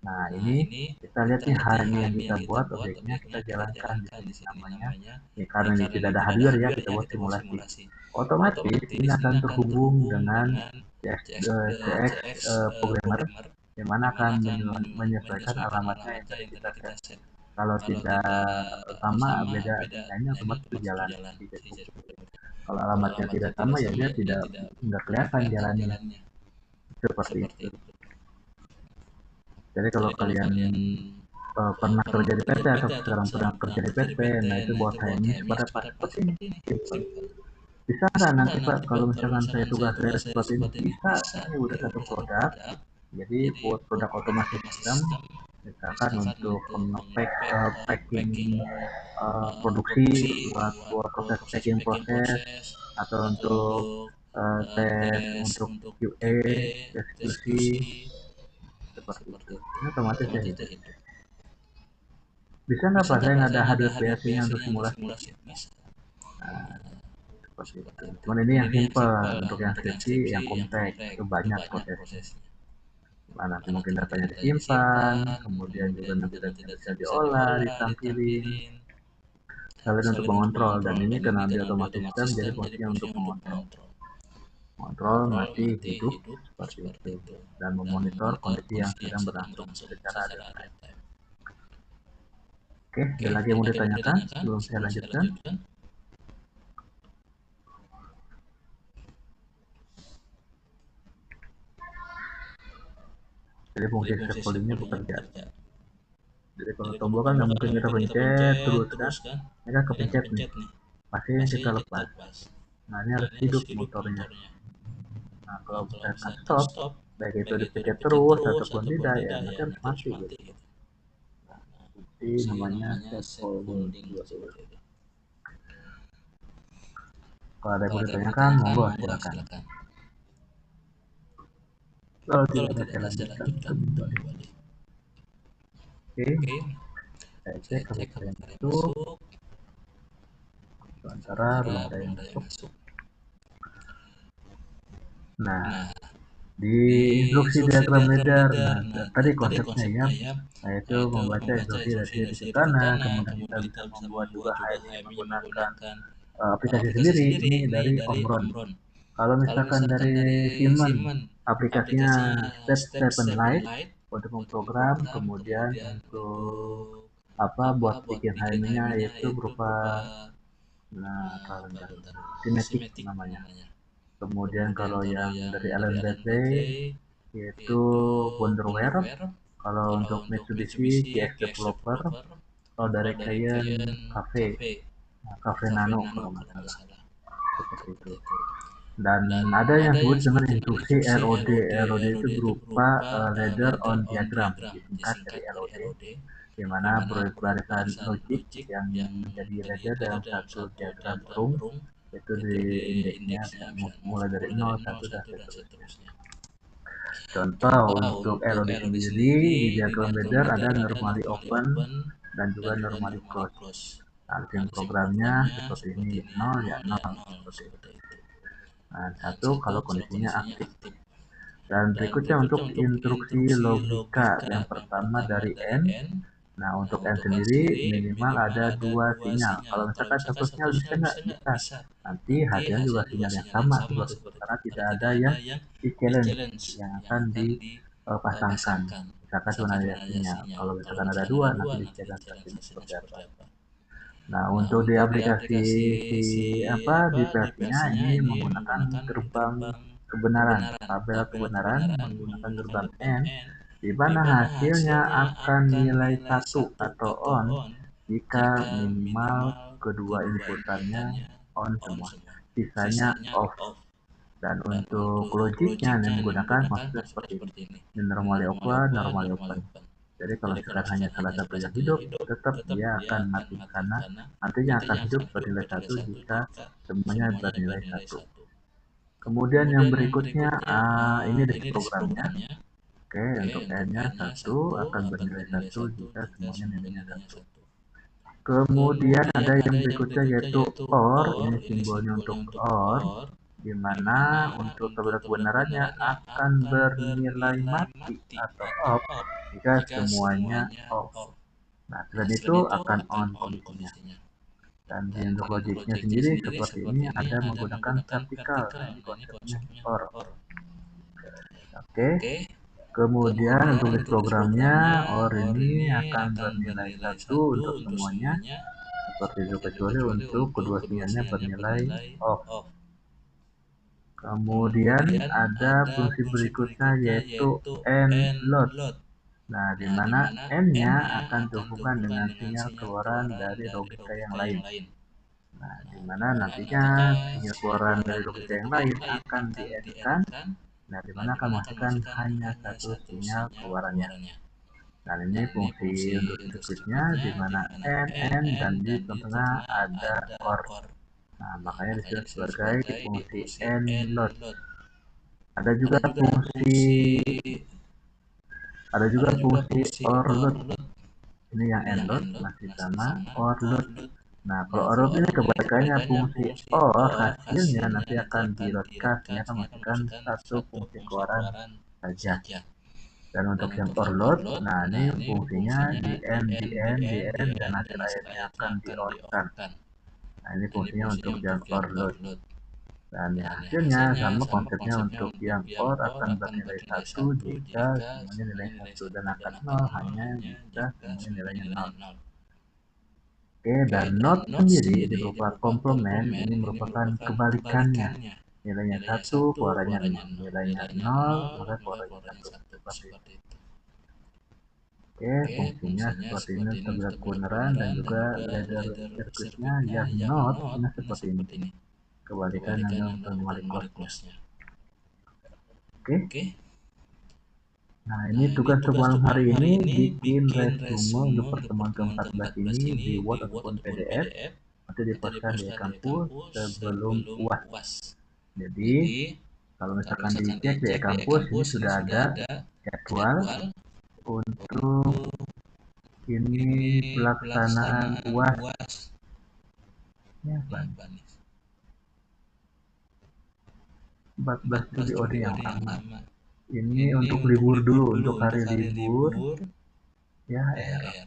Nah ini kita lihat nih HMI yang kita buat objeknya kita jalankan di sini namanya. Ya, karena ini tidak ada hardware ya kita buat simulasi. Otomatis ini akan terhubung dengan CX programmer yang mana akan menyesuaikan alamatnya yang tadi kita set. Kalau tidak sama beda, nah ini otomatis jalan di Facebook. Kalau alamatnya tidak sama ya dia tidak kelihatan jalannya seperti itu. Jadi kalau kalian pernah kerja di PT atau sekarang pernah kerja di PT, nah itu buat saya ini seperti ini. Bisa nggak nanti Pak kalau misalkan saya tugas saya seperti ini? Bisa, ini udah satu produk. Jadi buat produk otomasi sistem, misalkan untuk packing produksi, buat proses packing proses, atau untuk tes untuk QA, tes QC, seperti itu. Ini otomatis ya hidup. Bisa nggak Pak saya nggak ada hardware PLC-nya untuk simulasi? Nah, seperti itu. Cuman ini yang simple, untuk yang skripsi, yang kompleks, itu banyak prosesnya. Nah, nanti mungkin datanya disimpan, kemudian juga nanti datanya bisa diolah, ditampilin. Kalian untuk mengontrol, dan ini karena di otomasi sistem, jadi fungsinya untuk mengontrol. Mengontrol mati hidup, seperti itu. Dan memonitor kondisi yang sedang berlangsung secara real time. Oke, ada lagi yang mau ditanyakan sebelum saya lanjutkan? Jadi fungsi scaffoldingnya bekerja. Jadi kalau tombol kan nggak mungkin kita pencet terus kan, ini kan kepencet nih, pasti kita lepas. Nah ini harus hidup motornya. Nah kalau misalkan stop, baik itu dipencet terus ataupun tidak ya nanti harus mati gitu. Nah, fungsi namanya set holding seperti itu. Kalau ada yang mau ditanyakan, monggo silakan. Kalau tidak ada, saya lanjutkan kembali. Oke, saya cek apakah yang masuk. Sementara belum ada yang masuk. Nah, di instruksi diagram ladder, nah tadi konsepnya ya, yaitu membaca instruksi dari kiri ke kanan, kemudian kita bisa membuat juga HMI menggunakan aplikasi sendiri, ini dari Omron. Kalau misalkan dari Siemens, aplikasinya Step Stephen Light untuk memprogram, kemudian untuk buat bikin HMI-nya yaitu berupa Kinetic namanya. Kemudian kalau yang dari Allen Bradley yaitu Wonderware, kalau untuk Mitsubishi GX Developer, kalau dari Cayenne Cafe Nano kalau nggak salah, seperti itu. Dan ada yang disebut dengan instruksi ROD. ROD itu berupa ladder on diagram, disingkat dari LOD, di mana barisan logik yang menjadi ladder dalam satu diagram rung itu di indeksnya mulai dari 0, 1, dan seterusnya. Contoh untuk LOD sendiri di diagram ladder ada normally open dan juga normally close. Nah, programnya seperti ini, 0 ya 0 seperti itu. Nah, 1 kalau kondisinya aktif. Dan berikutnya untuk instruksi logika yang pertama dari N. Nah, untuk N sendiri minimal ada 2 sinyal. Kalau misalkan 1 sinyal bisa nggak? Bisa. Nanti hasilnya juga sinyal yang sama seperti itu. Karena tidak ada yang challenge yang akan dipasangkan. Misalkan cuma ada sinyal. Kalau misalkan ada 2, nanti di challenge hasilnya seperti apa. Nah, untuk di aplikasi di versinya ini menggunakan gerbang kebenaran, tabel kebenaran menggunakan gerbang N, di mana hasilnya akan nilai 1 atau on jika minimal kedua inputannya on semua, sisanya off. Dan untuk logiknya yang menggunakan konsep seperti ini, normally open. Jadi kalau misalkan hanya salah satu yang hidup, tetap dia akan mati karena nantinya akan hidup bernilai 1 jika semuanya bernilai 1. Kemudian yang berikutnya, ini dari programnya. Oke, untuk N-nya 1 akan bernilai 1 jika semuanya nilainya 1. Kemudian ada yang berikutnya yaitu OR, ini simbolnya untuk OR, di mana untuk tabel kebenarannya akan bernilai mati atau off jika semuanya off. Nah, selain itu akan on kondisinya. Dan di untuk logiknya sendiri seperti ini ada menggunakan vertikal. Nah, ini konsepnya OR. Oke. Kemudian untuk list programnya OR ini akan bernilai 1 untuk semuanya. Seperti itu kecuali untuk kedua sinyalnya bernilai off. Kemudian ada fungsi berikutnya yaitu N-load. Nah, di mana N-nya akan terhubungkan dengan sinyal keluaran dari logika yang lain. Nah, di mana nantinya sinyal keluaran dari logika yang lain akan di-N-kan. Nah, di mana akan menghasilkan hanya satu sinyal keluarannya. Nah, ini fungsi untuk sirkuitnya di mana N, dan di tengah ada OR. Nah, makanya disebut sebagai fungsi N-load. Ada juga fungsi OR load. Ini yang N-load masih sama OR load. Nah, kalau OR load ini kebalikannya, fungsi OR hasilnya nanti akan di-loadkan, sehingga akan menghasilkan satu fungsi keluaran saja. Dan untuk yang OR load, nah ini fungsinya di N, dan hasil akhirnya akan di-OR-kan. Nah, ini fungsinya untuk yang OR load. Dan ya, hasilnya sama konsepnya untuk yang OR akan bernilai 1 jika semuanya nilai 1 dan akan 0 hanya jika semuanya nilainya 0. Oke, dan not sendiri berupa komplement ini merupakan kebalikannya. Nilainya 1, keluarannya 0. Nilainya 0, maka keluarannya 1. Seperti itu. Oke, fungsinya seperti ini untuk gerak kebenaran dan juga ladder circuitnya ya not ini seperti ini. Kebalikan Anda untuk menarik close-nya. Oke. Nah, ini tugas untuk malam hari ini bikin resume untuk pertemuan ke-14 ini di Word ataupun PDF. Nanti dipasang di kampus sebelum UAS. Jadi, kalau misalkan dicek di kampus ini sudah ada jadwal untuk ini pelaksanaan UAS. Ya, Pak. 14 itu di OD yang lama. Ini untuk libur dulu, untuk hari libur. Ya,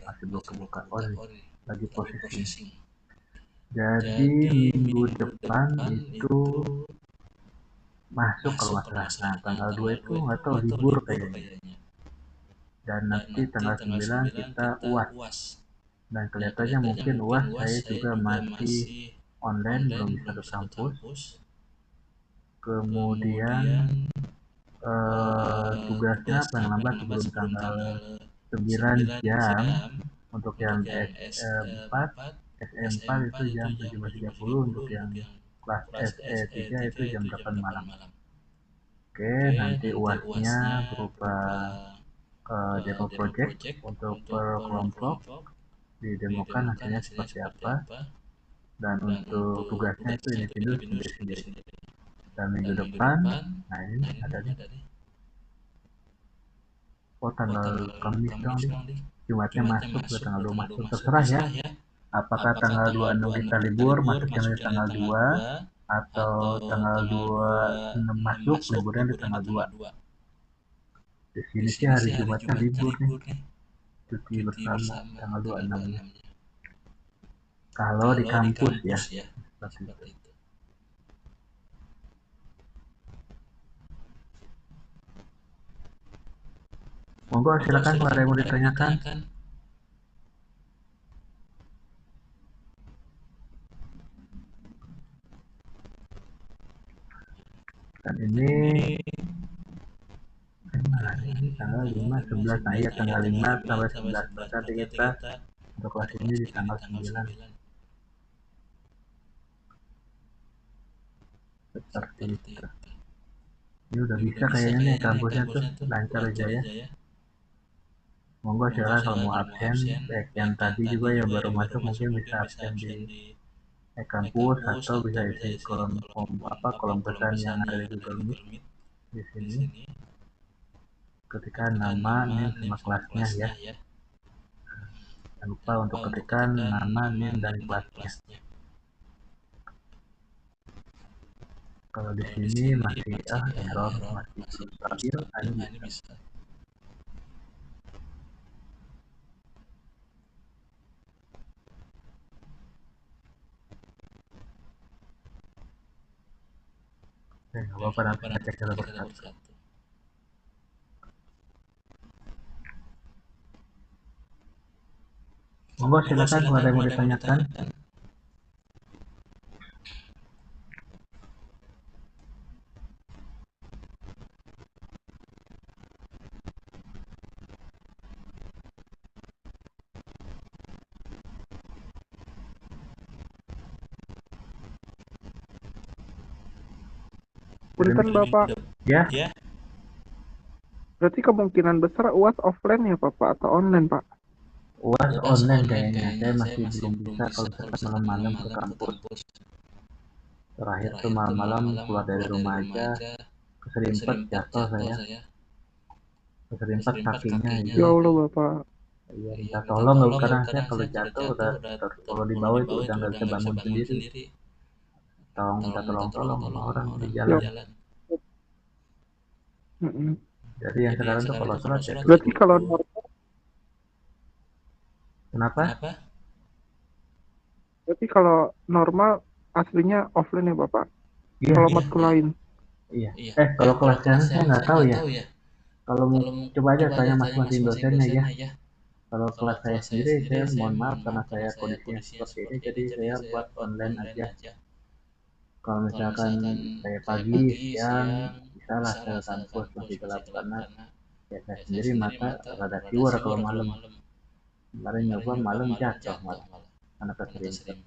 masih belum kebuka OD lagi posisi. Jadi minggu depan itu masuk kalau nggak salah. Nah, tanggal 2 itu nggak tahu libur kayaknya. Dan nanti tanggal 9 kita UAS. Dan kelihatannya mungkin UAS saya juga masih online, belum bisa ke kampus. Kemudian tugasnya paling lambat sebelum tanggal 9 jam untuk yang SM4 itu jam 17.30, untuk yang kelas SE3 itu jam 8 malam. Oke, nanti UAS-nya berupa demo project untuk per kelompok, didemokan hasilnya seperti apa, dan untuk tugasnya itu individu sendiri-sendiri. Dan minggu depan, nah ini ada nih, tanggal Kamis dong nih, Jumatnya masuk ke tanggal 2 masuk, terserah ya. Apakah tanggal 26 kita libur, masuknya di tanggal 2, atau tanggal 26 masuk, liburnya di tanggal 2. Di sini sih hari Jumatnya libur nih, cuti bersama tanggal 26-nya. Kalau di kampus ya, seperti itu. Monggo silakan kalau ada yang mau ditanyakan. Dan ini tanggal 5, 11, nah iya tanggal 5 sampai 11, berarti kita untuk kelas ini di tanggal 9. Seperti itu. Ini udah bisa kayaknya nih kampusnya tuh lancar aja ya. Monggo silakan kalau mau absen, baik yang tadi juga yang baru masuk mungkin bisa absen di kampus atau bisa isi kolom pesan yang ada di Google Meet di sini. Ketikkan nama, NIM sama kelasnya ya. Jangan lupa untuk ketikkan nama, NIM dan kelasnya. Kalau di sini masih error, masih belum stabil, ini bisa. Nggak apa-apa, nanti kita cek satu persatu. Monggo silakan kalau ada yang mau ditanyakan. Punten Bapak. Ya. Berarti kemungkinan besar UAS offline ya Bapak atau online Pak? UAS online kayaknya. Saya masih belum bisa kalau misalkan malam-malam ke kampus. Terakhir tuh malam-malam keluar dari rumah aja, keserimpet jatuh saya. Keserimpet kakinya. Ya Allah Bapak. Iya, minta tolong karena saya kalau jatuh udah kalau di bawah itu udah nggak bisa bangun sendiri. Minta tolong sama orang di jalan. Jadi yang sekarang tuh kalau sholat ya. Berarti kalau normal. Kenapa? Berarti kalau normal aslinya offline ya Bapak? Iya. Kalau matkul lain? Iya. Kalau kelasnya saya nggak tahu ya. Kalau coba aja tanya masing-masing dosennya ya. Kalau kelas saya sendiri, saya mohon maaf karena saya kondisinya seperti ini, jadi saya buat online aja. Kalau misalkan saya pagi, siang, bisa lah saya kampus masih gelap karena Ya saya sendiri mata rada siwer kalau malam. Kemarin nyoba malam jatuh malah karena keserimpet.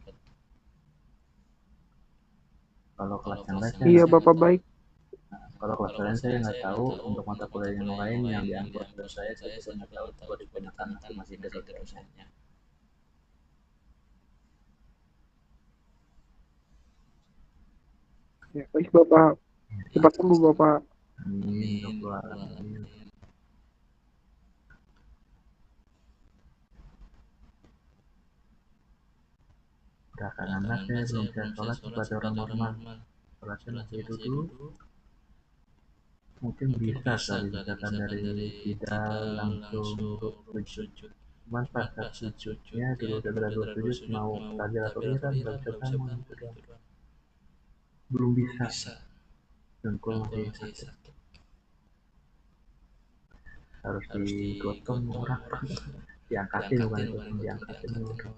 Kalau kelas yang lain saya Iya, nggak Bapak baik. kalau kelas lain saya nggak tahu untuk mata kuliah yang lain yang diangkut ke saya juga nggak tahu coba digunakan masing-masing ke dosennya. Ya, baik Bapak. Cepat sembuh Bapak. Amin, ya Rabbal alamin. Belakangan saya belum bisa sholat sebagai orang normal. Sholatnya masih duduk. Mungkin bisa kali misalkan dari tidak langsung sujud. Cuman pas saat sujudnya dulu udah dua sujud mau tahlilatul ihram nggak bisa bangun itu doang. Belum bisa. Dengkul masih sakit. Harus digotong orang. Diangkatin bukan digotong, diangkatin orang.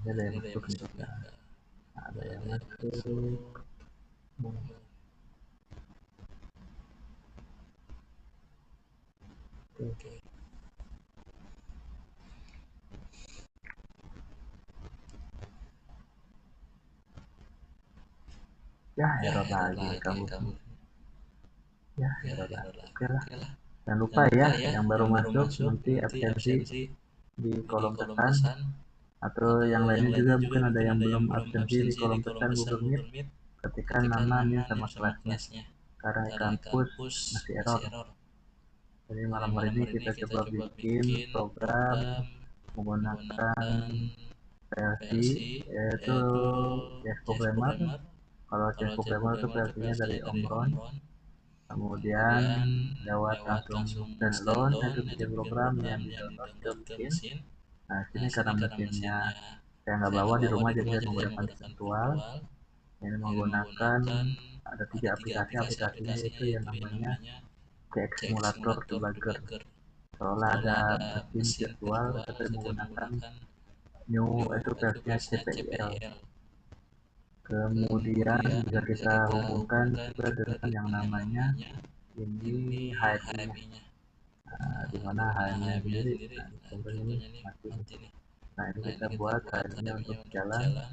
Ada yang masuk nih kita. Ada yang masuk. Oke. Ya, error lagi kamu. Ya, error lagi. Oke lah. Jangan lupa ya, yang baru masuk nanti absensi di kolom pesan. Atau yang lainnya juga mungkin ada yang belum absensi di kolom pesan Google Meet. Ketikkan namanya sama kelasnya. Karena kampus masih error. Jadi malam hari ini kita coba bikin program menggunakan PLC, yaitu CS Programmer. Kalau CS Programmer itu PLC-nya dari Omron. Kemudian lewat langsung standalone, itu bikin program yang di-download ke mesin. Nah, sini karena mesinnya saya nggak bawa di rumah, jadi saya menggunakan virtual. Ini menggunakan ada 3 aplikasinya itu yang namanya CX Simulator Debugger. Seolah ada mesin virtual, kita menggunakan new itu versinya CPIL. Kemudian bisa kita hubungkan juga dengan yang namanya ini HMI-nya. Nah, di mana HMI-nya sendiri, nah, contohnya ini mati. Nah, ini kita buat HMI-nya untuk jalan.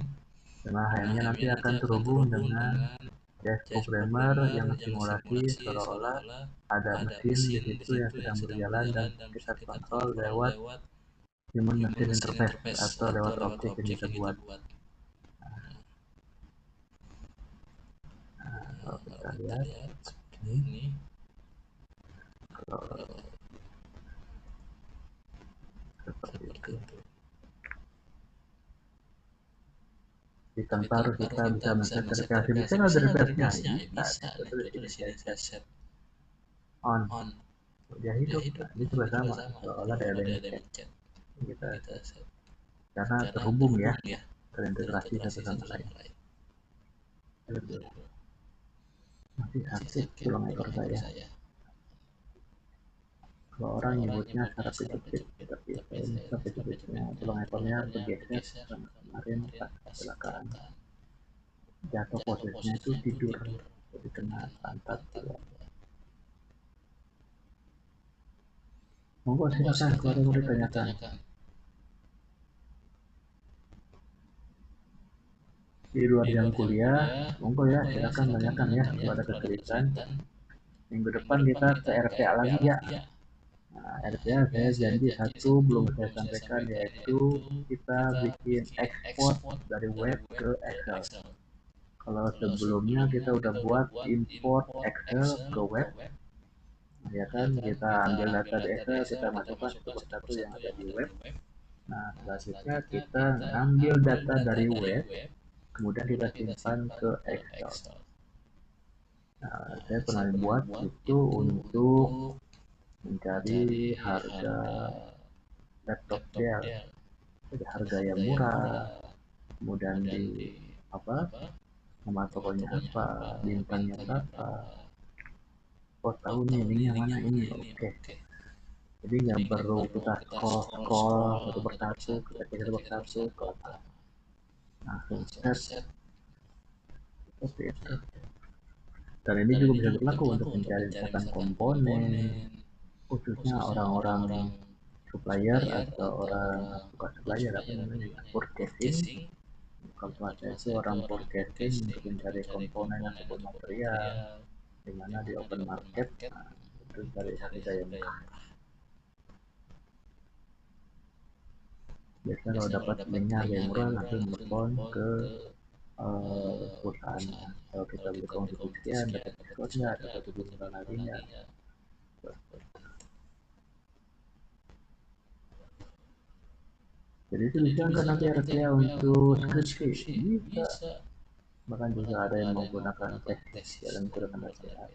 Karena HMI-nya nanti akan terhubung dengan CS Programmer yang simulasi seolah-olah ada mesin di situ yang sedang berjalan dan kita kontrol lewat human machine interface atau lewat objek yang kita buat. Nah, kalau kita lihat ini, kalau seperti itu. Jadi tanpa harus kita bisa men-set dari versi, bisa nggak dari versinya? Bisa. Itu di sini saya set on. Dia hidup. Nah, ini juga sama. Seolah ada yang chat. Kita set. Karena terhubung ya, terintegrasi satu sama lain. Masih sakit tulang ekor saya. Kalau orang nyebutnya saraf kejepit, tapi saya ini saraf kejepitnya tulang ekornya bergeser karena kemarin pas kecelakaan jatuh posisinya itu tidur, jadi kena pantat keluar. Monggo silakan kalau ada mau ditanyakan. Di luar jam kuliah, monggo ya silakan tanyakan ya kalau ada kesulitan. Minggu depan kita ke RPA lagi ya. Nah, RPA saya janji satu belum saya sampaikan, yaitu kita bikin ekspor dari web ke Excel. Kalau sebelumnya kita udah buat import Excel ke web, ya kan, kita ambil data di Excel, kita masukkan satu persatu yang ada di web. Nah, selanjutnya kita ambil data dari web, kemudian kita simpan ke Excel. Nah, saya pernah buat itu untuk mencari harga laptop Dell, jadi harga yang murah, kemudian di nama tokonya apa, bintangnya berapa, oh tahu nih linknya mana ini, oke. Jadi nggak perlu kita scroll satu persatu, kita cek satu persatu, langsung set seperti itu. Dan ini juga bisa berlaku untuk mencari misalkan komponen, khususnya orang-orang supplier atau orang bukan supplier apa namanya ya, purchasing. Kalau bahasa itu orang purchasing untuk mencari komponen ataupun material, di mana di open market, nah, itu cari harga yang murah. Biasanya kalau dapat linknya harga yang murah langsung telepon ke perusahaannya. Kalau kita beli kuantiti sekian dapat diskon nggak, dapat lebih murah lagi nggak. Jadi itu bisa nggak nanti RPA untuk skripsi? Bisa. Bahkan juga ada yang menggunakan tesis dalam menggunakan RPA.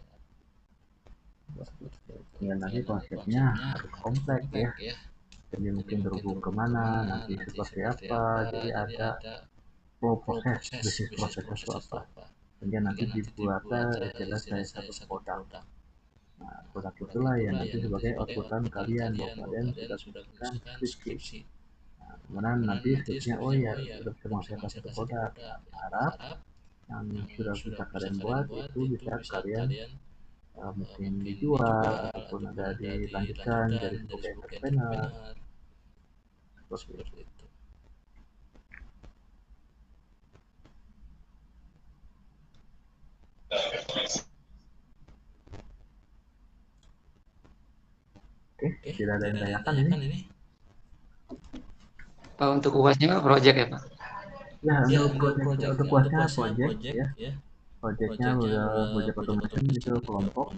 Ya nanti konsepnya harus kompleks ya. Jadi mungkin berhubung kemana, nanti seperti apa. Jadi ada proses, bisnis proses itu apa. Sehingga nanti dibuatlah istilah saya satu produk. Nah, produk itulah yang nanti sebagai outputan kalian bahwa kalian sudah menyelesaikan skripsi. Nah, kemudian nanti skripsinya oh ya sudah bisa menghasilkan satu produk. Nah, harap yang sudah bisa kalian buat itu bisa kalian mungkin dijual ataupun ada dilanjutkan jadi sebagai entrepreneur seperti itu. Oke, tidak ada yang tanyakan ini. Pak, untuk UASnya Pak, project ya Pak? Ya, untuk UASnya project ya. Projectnya udah project automation itu kelompok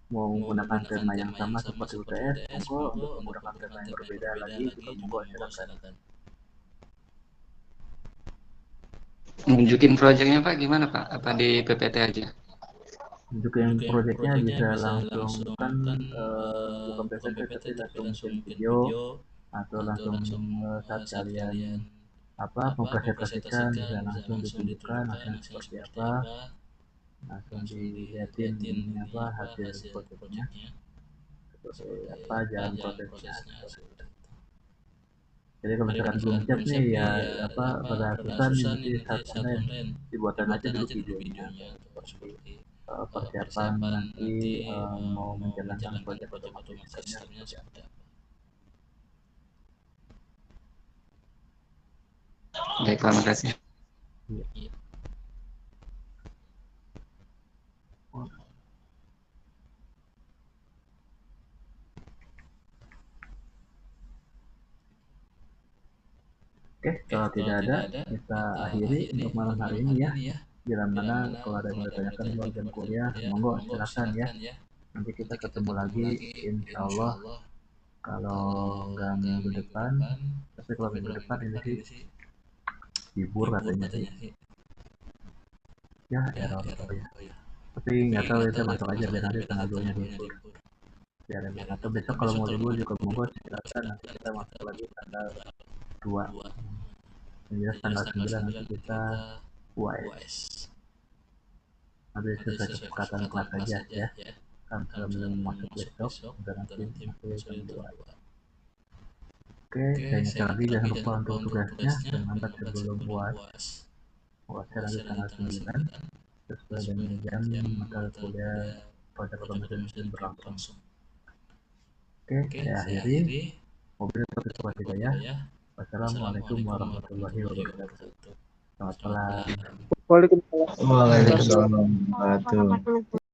mau menggunakan tema yang sama seperti UTS, monggo untuk menggunakan tema yang berbeda lagi juga monggo silakan. Nunjukin projectnya Pak gimana Pak? Apa di PPT aja? Nunjukin projectnya bisa langsung bukan PPT tapi langsung bikin video atau langsung saat kalian mempresentasikan bisa langsung ditunjukkan hasilnya seperti apa, langsung dilihatin ini apa hasil projectnya seperti apa jalan prosesnya seperti itu. Jadi kalau misalkan belum siap nih ya pada susah nih nanti saat online dibuatkan aja dulu videonya seperti persiapan nanti mau menjalankan proyek otomatis sistemnya seperti apa. Baik, terima kasih. Oke, kalau tidak ada kita akhiri untuk malam hari ini ya. Bila mana kalau ada yang bertanyakan soal jam kuliah, monggo silakan ya. Nanti kita ketemu lagi, insya Allah. Kalau nggak minggu depan, tapi kalau minggu depan ini sih libur katanya sih. Ya error ya. Tapi nggak tahu itu masuk aja biar nanti tanggal 2-nya libur. Biar emang atau besok kalau mau libur juga monggo silakan nanti kita masuk lagi tanggal 2. Yang jelas tanggal 9 nanti kita UAS. Nanti sesuai kesepakatan kelas aja ya. Kan sebelum masuk besok udah nanti masuk jam 2. Oke, saya ingatkan lagi jangan lupa untuk tugasnya jangan sebelum UAS. UASnya nanti tanggal 9 sesuai dengan jam mata kuliah pada otomatis berlangsung. Oke, saya akhiri. Wabillahi taufiq wal hidayah. Wassalamualaikum warahmatullahi wabarakatuh. Selamat malam. Waalaikumsalam. Waalaikumsalam warahmatullahi wabarakatuh.